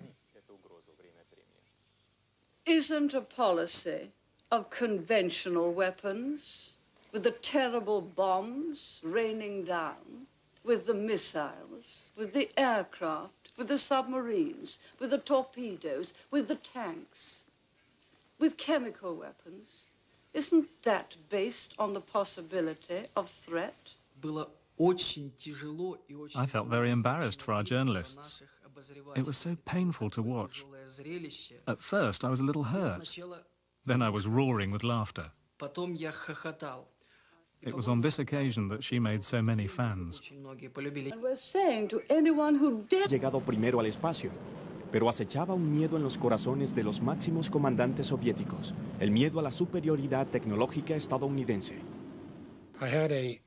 Isn't a policy of conventional weapons, with the terrible bombs raining down, with the missiles, with the aircraft, with the submarines, with the torpedoes, with the tanks, with chemical weapons. Isn't that based on the possibility of threat? I felt very embarrassed for our journalists. It was so painful to watch. At first, I was a little hurt. Then I was roaring with laughter. It was on this occasion that she made so many fans. And we're saying to anyone who dares... Llegado primero al espacio, pero acechaba un miedo en los corazones de los máximos comandantes soviéticos, el miedo a la superioridad tecnológica estadounidense. I had a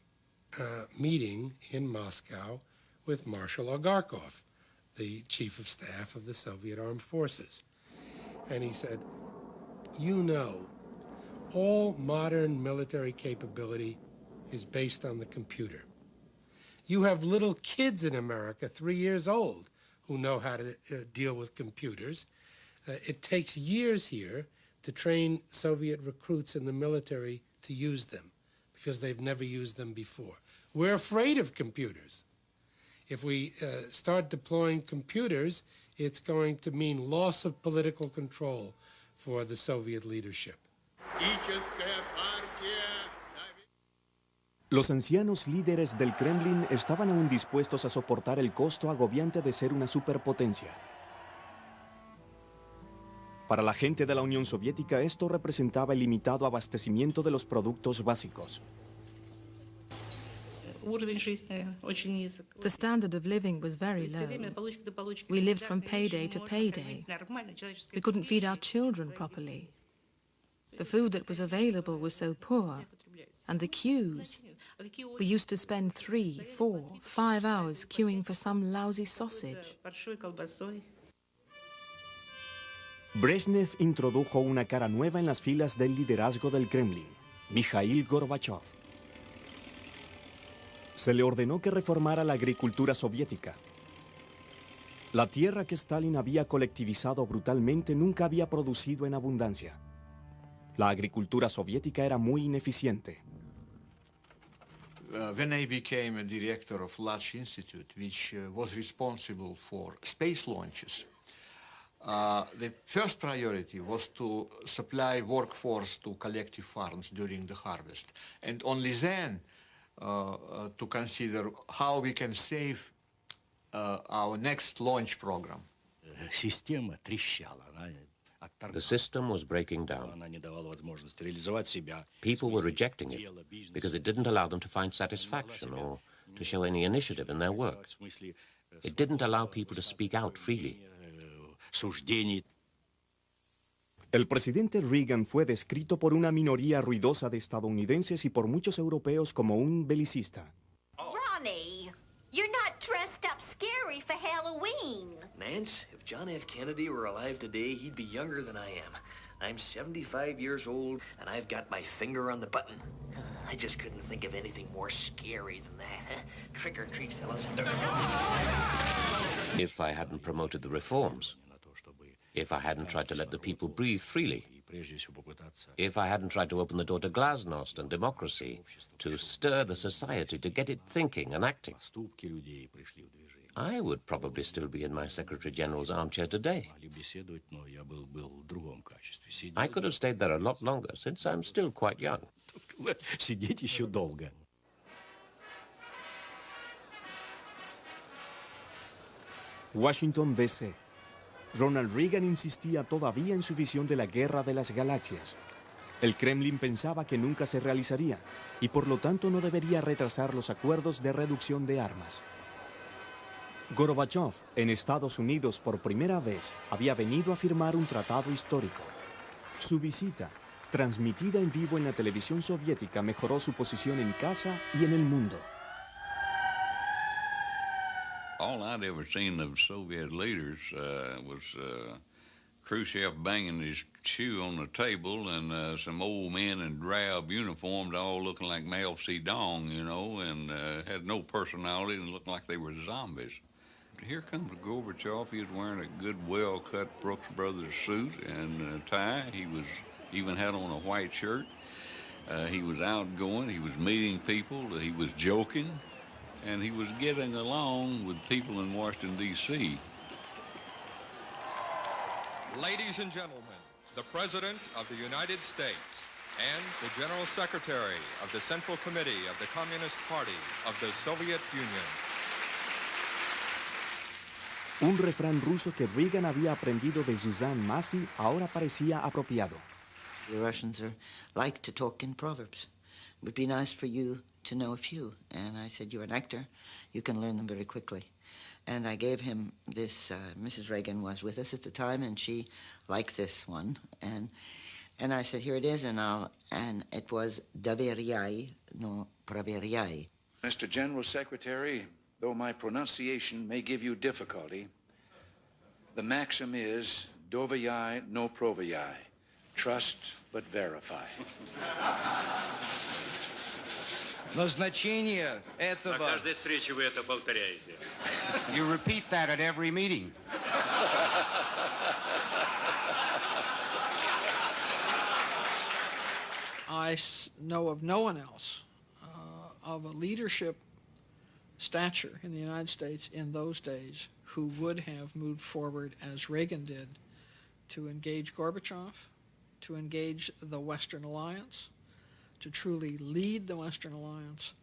meeting in Moscow with Marshal Agarkov, the chief of staff of the Soviet Armed Forces. And he said, you know, all modern military capability is based on the computer. You have little kids in America, 3 years old, who know how to deal with computers. It takes years here to train Soviet recruits in the military to use them because they've never used them before. We're afraid of computers. If we start deploying computers, it's going to mean loss of political control for the Soviet leadership. Los ancianos líderes del Kremlin estaban aún dispuestos a soportar el costo agobiante de ser una superpotencia. Para la gente de la Unión Soviética, esto representaba el limitado abastecimiento de los productos básicos. The standard of living was very low. We lived from payday to payday. We couldn't feed our children properly. The food that was available was so poor, and the queues. We used to spend 3, 4, 5 hours queuing for some lousy sausage. Brezhnev introdujo una cara nueva en las filas del liderazgo del Kremlin, Mikhail Gorbachev. Se le ordenó que reformara la agricultura soviética. La tierra que Stalin había colectivizado brutalmente nunca había producido en abundancia. La agricultura soviética era muy ineficiente. When I became a director of Lach Institute, which was responsible for space launches, the first priority was to supply workforce to collective farms during the harvest, and only then to consider how we can save our next launch program. The system was breaking down. People were rejecting it because it didn't allow them to find satisfaction or to show any initiative in their work. It didn't allow people to speak out freely. El presidente Reagan fue descrito por una minoría ruidosa de estadounidenses y por muchos europeos como un belicista. Ronnie, you're not dressed up scary for Halloween. Nance, if John F. Kennedy were alive today, he'd be younger than I am. I'm 75 years old, and I've got my finger on the button. I just couldn't think of anything more scary than that. Trick or treat, fellas. If I hadn't promoted the reforms, if I hadn't tried to let the people breathe freely, if I hadn't tried to open the door to glasnost and democracy, to stir the society, to get it thinking and acting, I would probably still be in my Secretary General's armchair today. I could have stayed there a lot longer, since I'm still quite young. Washington, D.C. Ronald Reagan insistía todavía en su visión de la guerra de las galaxias. El Kremlin pensaba que nunca se realizaría y por lo tanto no debería retrasar los acuerdos de reducción de armas. Gorbachev, en Estados Unidos por primera vez, había venido a firmar un tratado histórico. Su visita, transmitida en vivo en la televisión soviética, mejoró su posición en casa y en el mundo. All I'd ever seen of Soviet leaders was Khrushchev banging his shoe on the table and some old men in drab uniforms all looking like Mao Zedong, you know, and had no personality and looked like they were zombies. Here comes Gorbachev. He was wearing a good, well-cut Brooks Brothers suit and tie. He was even had on a white shirt. He was outgoing. He was meeting people. He was joking. And he was getting along with people in Washington, D.C. Ladies and gentlemen, the President of the United States and the General Secretary of the Central Committee of the Communist Party of the Soviet Union. Un refrán ruso que Reagan había aprendido de Suzanne Massie ahora parecía apropiado. The Russians like to talk in proverbs. It would be nice for you to know a few. And I said, you're an actor. You can learn them very quickly. And I gave him this. Mrs. Reagan was with us at the time, and she liked this one. And I said, here it is, and it was Daveriai, no Praveriai. Mr. General Secretary, though my pronunciation may give you difficulty, the maxim is Dovayai no provayai. Trust but verify. Назначение этого... На каждой встрече вы это повторяете. You repeat that at every meeting. I know of no one else of a leadership stature in the United States in those days who would have moved forward as Reagan did to engage Gorbachev, to engage the Western Alliance, to truly lead the Western Alliance,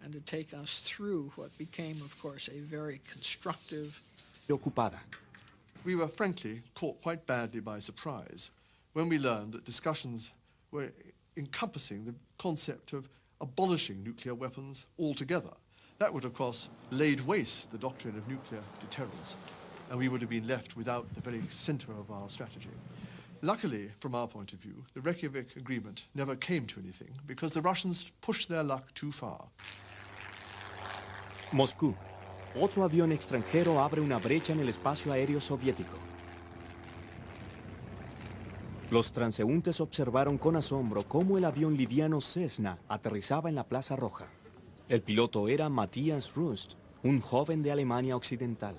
and to take us through what became, of course, a very constructive... Preocupada. We were frankly caught quite badly by surprise when we learned that discussions were encompassing the concept of abolishing nuclear weapons altogether. That would, of course, laid waste the doctrine of nuclear deterrence, and we would have been left without the very center of our strategy. Luckily, from our point of view, the Reykjavik Agreement never came to anything because the Russians pushed their luck too far. Moscú. Otro avión extranjero abre una brecha en el espacio aéreo soviético. Los transeúntes observaron con asombro cómo el avión liviano Cessna aterrizaba en la Plaza Roja. El piloto era Matthias Rust, un joven de Alemania Occidental.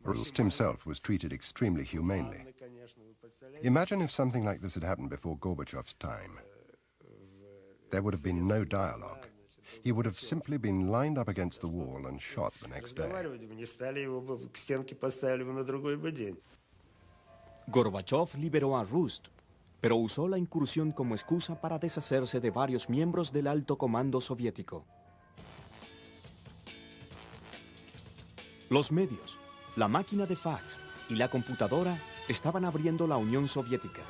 Rust himself was treated extremely humanely. Imagine if something like this had happened before Gorbachev's time. There would have been no dialogue. He would have simply been lined up against the wall and shot the next day. Gorbachev liberó a Rust, pero usó la incursión como excusa para deshacerse de varios miembros del alto comando soviético. Los medios, la máquina de fax y la computadora estaban abriendo la Unión Soviética.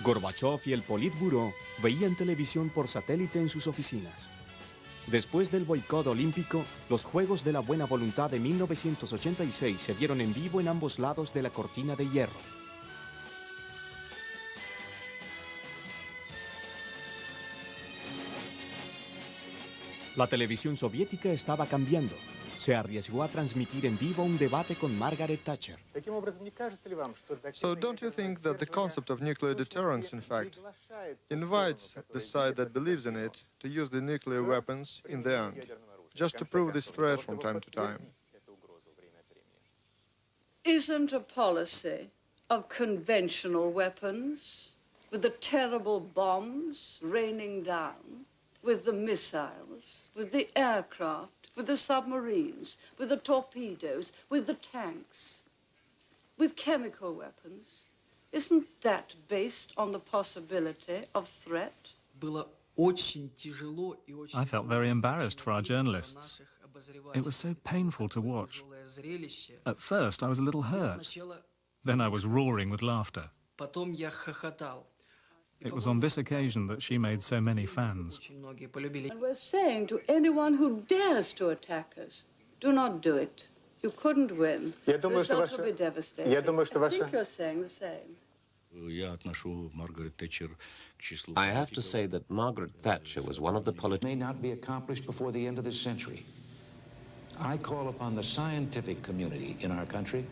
Gorbachev y el Politburó veían televisión por satélite en sus oficinas. Después del boicot olímpico, los Juegos de la Buena Voluntad de 1986 se vieron en vivo en ambos lados de la cortina de hierro. La televisión soviética estaba cambiando. Se arriesgó a transmitir en vivo un debate con Margaret Thatcher. So don't you think that the concept of nuclear deterrence, in fact, invites the side that believes in it to use the nuclear weapons in the end, just to prove this threat from time to time? Isn't a policy of conventional weapons, with the terrible bombs raining down, with the missiles, with the aircraft, with the submarines, with the torpedoes, with the tanks, with chemical weapons, isn't that based on the possibility of threat? I felt very embarrassed for our journalists. It was so painful to watch. At first, I was a little hurt. Then I was roaring with laughter. It was on this occasion that she made so many fans. And we're saying to anyone who dares to attack us, do not do it. You couldn't win. The result will be devastating. I think you're saying the same. I have to say that Margaret Thatcher was one of the politicians... May not be accomplished before the end of this century. I call upon the scientific community in our country,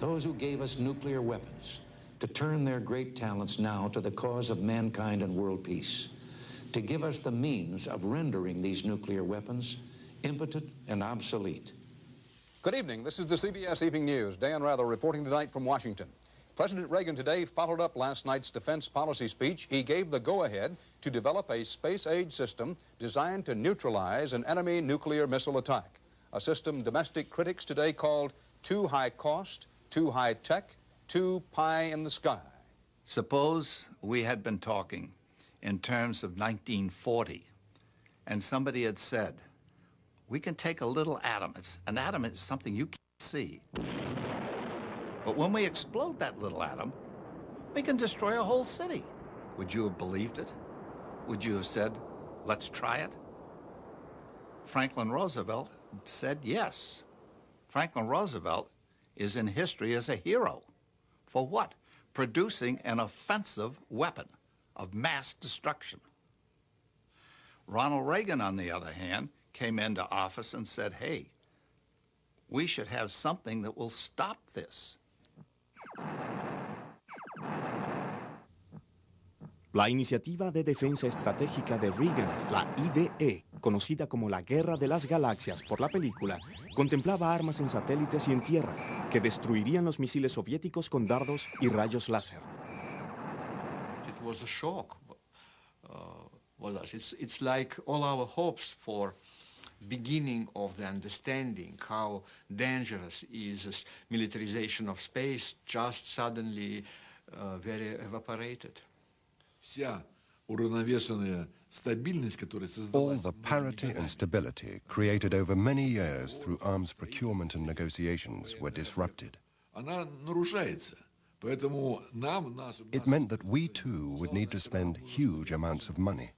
those who gave us nuclear weapons, to turn their great talents now to the cause of mankind and world peace, to give us the means of rendering these nuclear weapons impotent and obsolete. Good evening. This is the CBS Evening News. Dan Rather reporting tonight from Washington. President Reagan today followed up last night's defense policy speech. He gave the go-ahead to develop a space-age system designed to neutralize an enemy nuclear missile attack, a system domestic critics today called too high cost, too high tech, too pie in the sky. Suppose we had been talking in terms of 1940, and somebody had said, we can take a little atom. An atom is something you can't see. But when we explode that little atom, we can destroy a whole city. Would you have believed it? Would you have said, let's try it? Franklin Roosevelt said yes. Franklin Roosevelt is in history as a hero. For what? Producing an offensive weapon of mass destruction. Ronald Reagan, on the other hand, came into office and said, hey, we should have something that will stop this. La Iniciativa de Defensa Estratégica de Reagan, la IDE, conocida como la Guerra de las Galaxias por la película, contemplaba armas en satélites y en tierra que destruirían los misiles soviéticos con dardos y rayos láser. It was a shock. It's like all our hopes for beginning of the understanding how dangerous is this militarization of space just suddenly very evaporated. All the parity and stability created over many years through arms procurement and negotiations were disrupted. It meant that we too would need to spend huge amounts of money.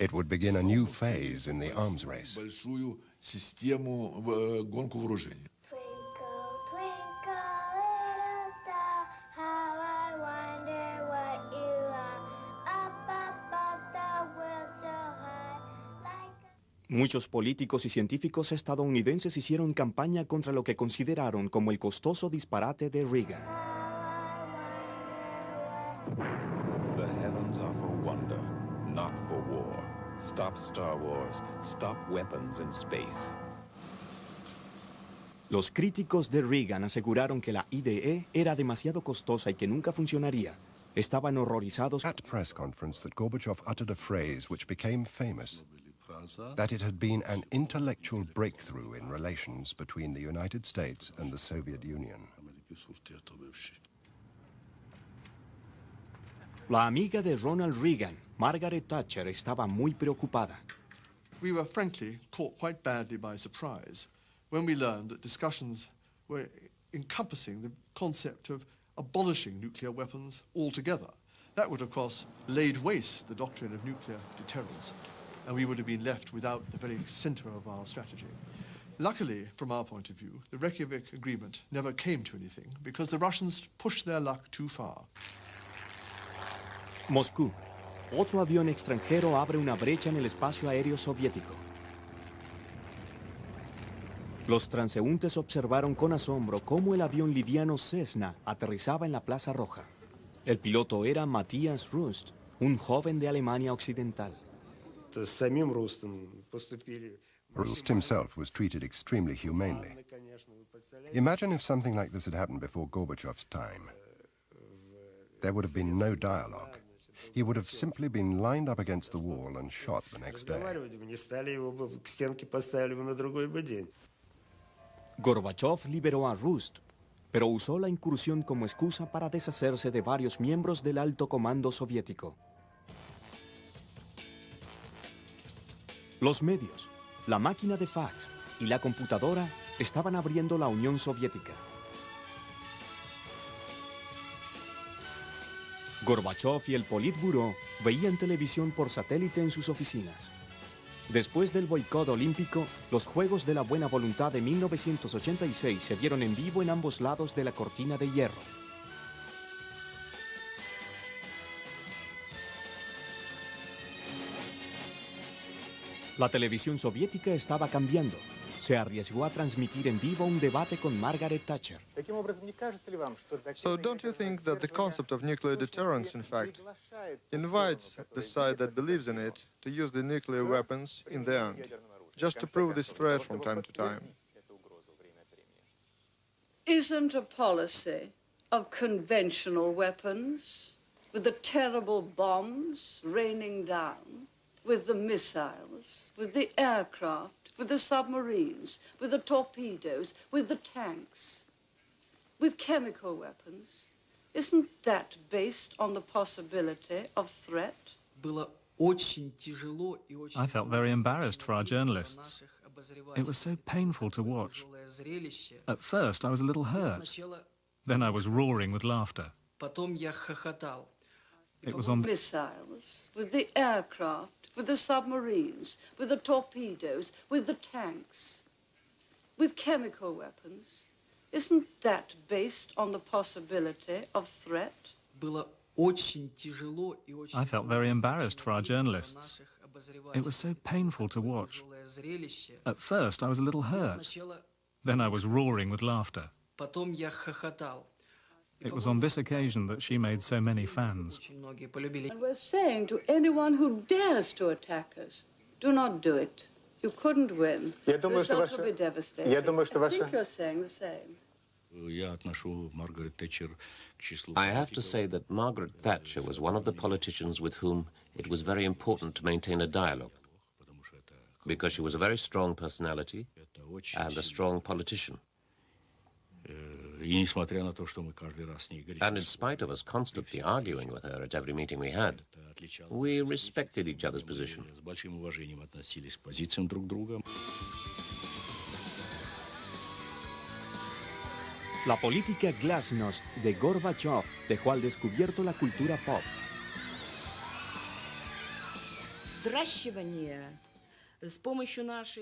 It would begin a new phase in the arms race. Muchos políticos y científicos estadounidenses hicieron campaña contra lo que consideraron como el costoso disparate de Reagan. The heavens are for wonder, not for war. Stop Star Wars. Stop weapons in space. Los críticos de Reagan aseguraron que la IDE era demasiado costosa y que nunca funcionaría. Estaban horrorizados. At press conference that Gorbachev uttered a phrase which became famous, that it had been an intellectual breakthrough in relations between the United States and the Soviet Union. La amiga de Ronald Reagan, Margaret Thatcher, estaba muy preocupada. We were frankly caught quite badly by surprise when we learned that discussions were encompassing the concept of abolishing nuclear weapons altogether. That would, of course, laid waste the doctrine of nuclear deterrence, and we would have been left without the very center of our strategy. Luckily, from our point of view, the Reykjavik Agreement never came to anything because the Russians pushed their luck too far. Moscú. Otro avión extranjero abre una brecha en el espacio aéreo soviético. Los transeúntes observaron con asombro cómo el avión liviano Cessna aterrizaba en la Plaza Roja. El piloto era Matthias Rust, un joven de Alemania Occidental. Rust himself was treated extremely humanely. Imagine if something like this had happened before Gorbachev's time. There would have been no dialogue. He would have simply been lined up against the wall and shot the next day. Gorbachev liberó a Rust, pero usó la incursión como excusa para deshacerse de varios miembros del alto comando soviético. Los medios, la máquina de fax y la computadora estaban abriendo la Unión Soviética. Gorbachev y el Politburó veían televisión por satélite en sus oficinas. Después del boicot olímpico, los Juegos de la Buena Voluntad de 1986 se vieron en vivo en ambos lados de la cortina de hierro. La televisión soviética estaba cambiando. Se arriesgó a transmitir en vivo un debate con Margaret Thatcher. So don't you think that the concept of nuclear deterrence, in fact, invites the side that believes in it to use the nuclear weapons in the end, just to prove this threat from time to time? isn't a policy of conventional weapons, with the terrible bombs raining down, with the missiles, with the aircraft, with the submarines, with the torpedoes, with the tanks, with chemical weapons. Isn't that based on the possibility of threat? I felt very embarrassed for our journalists. It was so painful to watch. At first, I was a little hurt. Then I was roaring with laughter. It was on missiles, with the aircraft, with the submarines, with the torpedoes, with the tanks, with chemical weapons. Isn't that based on the possibility of threat? I felt very embarrassed for our journalists. It was so painful to watch. At first, I was a little hurt. Then I was roaring with laughter. It was on this occasion that she made so many fans. And we're saying to anyone who dares to attack us, do not do it. You couldn't win. The result will be devastating. I think you're saying the same. I have to say that Margaret Thatcher was one of the politicians with whom it was very important to maintain a dialogue, because she was a very strong personality and a strong politician. And in spite of us constantly arguing with her at every meeting we had, we respected each other's position. La política glasnost de Gorbachev dejó al descubierto la cultura pop.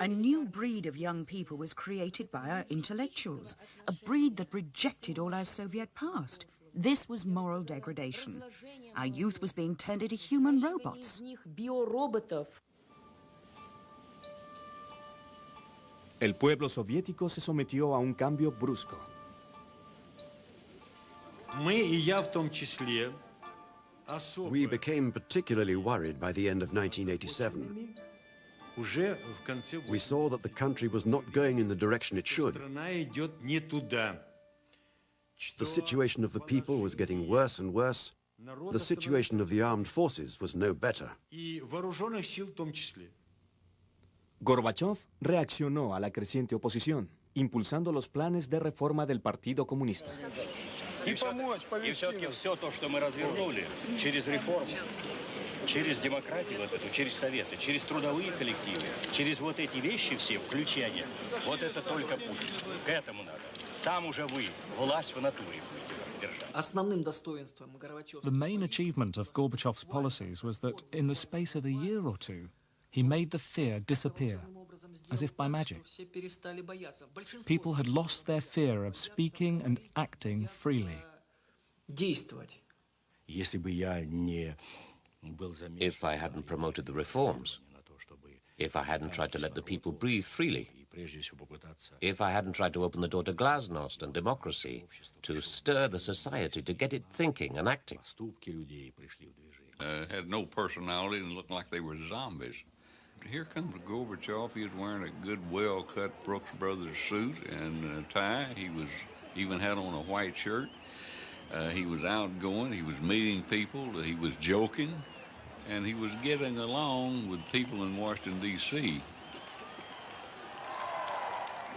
A new breed of young people was created by our intellectuals, a breed that rejected all our Soviet past. This was moral degradation. Our youth was being turned into human robots. El pueblo soviético se sometió a un cambio brusco. We became particularly worried by the end of 1987. We saw that the country was not going in the direction it should. The situation of the people was getting worse and worse. The situation of the armed forces was no better. Gorbachev reaccionó a la creciente oposición, impulsando los planes de reforma del Partido Comunista. И все-таки все то, что мы развернули через реформу, через демократию вот эту, через советы, через трудовые коллективы, через вот эти вещи все, включения, вот это только путь. К этому надо. Там уже вы, власть в натуре, будете держать. The main achievement of Gorbachev's policies was that in the space of a year or two, he made the fear disappear, as if by magic. People had lost their fear of speaking and acting freely. If I hadn't promoted the reforms, if I hadn't tried to let the people breathe freely, if I hadn't tried to open the door to glasnost and democracy, to stir the society, to get it thinking and acting. Had no personality and looked like they were zombies. Here comes Gorbachev. He was wearing a good, well-cut Brooks Brothers suit and a tie. He even had on a white shirt. He was outgoing. He was meeting people. He was joking. And he was getting along with people in Washington, D.C.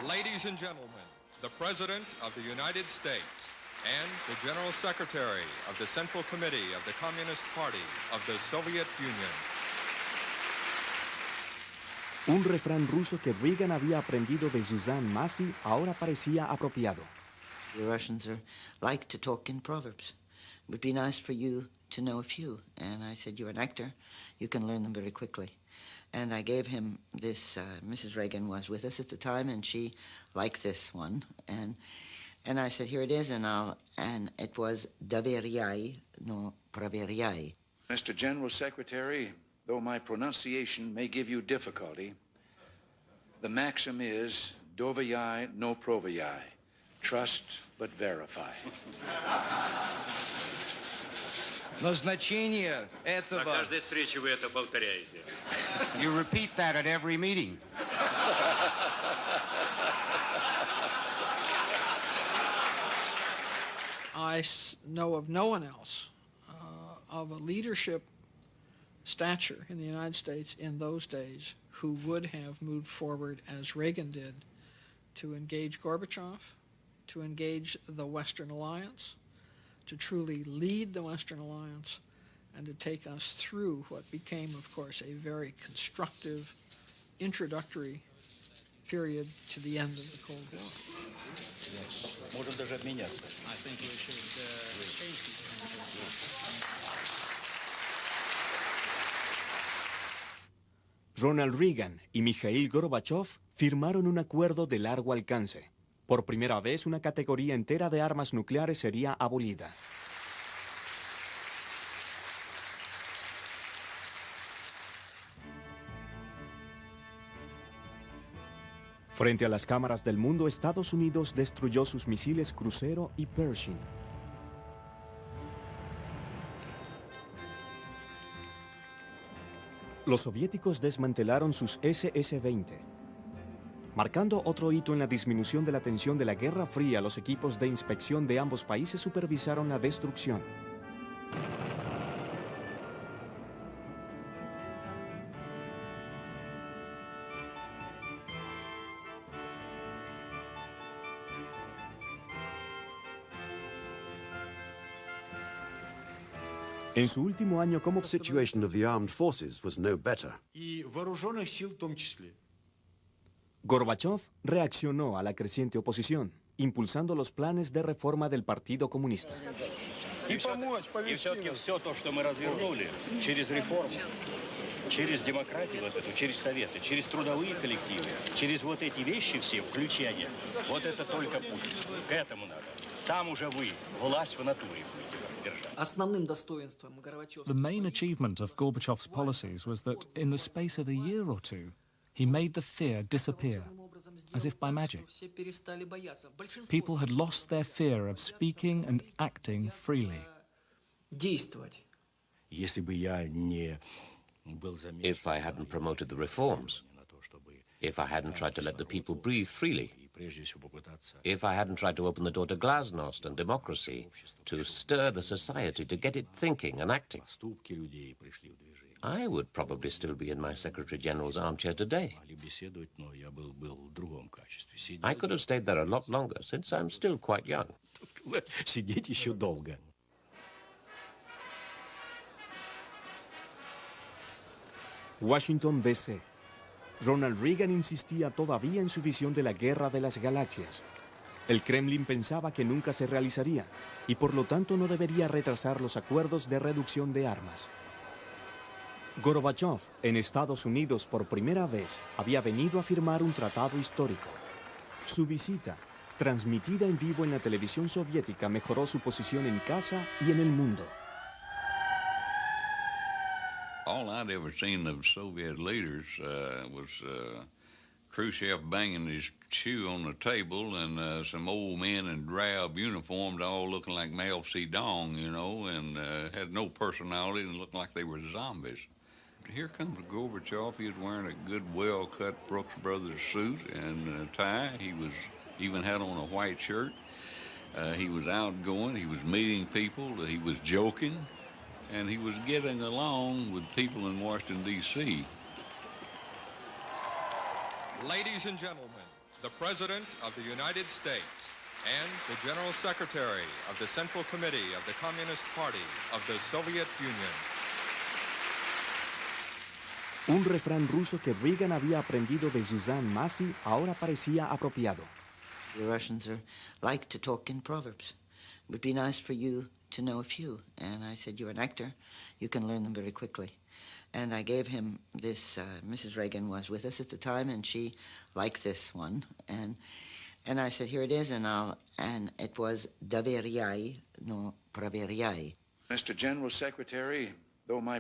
Ladies and gentlemen, the President of the United States and the General Secretary of the Central Committee of the Communist Party of the Soviet Union. Un refrán ruso que Reagan había aprendido de Suzanne Massie ahora parecía apropiado. The Russians like to talk in proverbs. It would be nice for you to know a few. And I said, you're an actor. You can learn them very quickly. And I gave him this. Mrs. Reagan was with us at the time, and she liked this one. And I said, here it is, and it was doveryai, no proveryai. Mr. General Secretary, though my pronunciation may give you difficulty, the maxim is doveryai, no proveryai. Trust but verify. Назначение этого... На каждой встрече вы это повторяете. You repeat that at every meeting. I know of no one else of a leadership stature in the United States in those days who would have moved forward as Reagan did to engage Gorbachev, to engage the Western Alliance, to truly lead the Western Alliance, and to take us through what became, of course, a very constructive introductory period to the end of the Cold War. Можем даже обменяться. I think we should change. Ronald Reagan y Mikhail Gorbachev firmaron un acuerdo de largo alcance. Por primera vez, una categoría entera de armas nucleares sería abolida. Frente a las cámaras del mundo, Estados Unidos destruyó sus misiles crucero y Pershing. Los soviéticos desmantelaron sus SS-20. Marcando otro hito en la disminución de la tensión de la Guerra Fría, los equipos de inspección de ambos países supervisaron la destrucción. En su último año como The situation of the armed forces was no better. И вооруженных сил в том числе. Gorbachev reaccionó a la creciente oposición, impulsando los planes de reforma del Partido Comunista. И все-таки все то, что мы развернули через реформу, через демократию вот эту, через советы, через трудовые коллективы, через вот эти вещи все, включения, вот это только путь. К этому надо. Там уже вы, власть в натуре. The main achievement of Gorbachev's policies was that in the space of a year or two, he made the fear disappear, as if by magic. People had lost their fear of speaking and acting freely. If I hadn't promoted the reforms, if I hadn't tried to let the people breathe freely, if I hadn't tried to open the door to glasnost and democracy, to stir the society, to get it thinking and acting, I would probably still be in my Secretary General's armchair today. I could have stayed there a lot longer, since I'm still quite young. Сидеть еще долго. Washington, D.C. Ronald Reagan insistía todavía en su visión de la Guerra de las Galaxias. El Kremlin pensaba que nunca se realizaría y por lo tanto no debería retrasar los acuerdos de reducción de armas. Gorbachev, en Estados Unidos por primera vez, había venido a firmar un tratado histórico. Su visita, transmitida en vivo en la televisión soviética, mejoró su posición en casa y en el mundo. All I'd ever seen of Soviet leaders was Khrushchev banging his shoe on the table and some old men in drab uniforms all looking like Mao Zedong, you know, and had no personality and looked like they were zombies. Here comes Gorbachev. He was wearing a good, well-cut Brooks Brothers suit and a tie. He was even had on a white shirt. He was outgoing. He was meeting people. He was joking. And he was getting along with people in Washington, D.C. Ladies and gentlemen, the President of the United States and the General Secretary of the Central Committee of the Communist Party of the Soviet Union. Un refrán ruso que Reagan había aprendido de Suzanne Massie ahora parecía apropiado. The Russians like to talk in proverbs. It would be nice for you to know a few. And I said, you're an actor. You can learn them very quickly. And I gave him this. Mrs. Reagan was with us at the time, and she liked this one. And I said, here it is, and it was Doveryai, no Proveryai. Mr. General Secretary, though my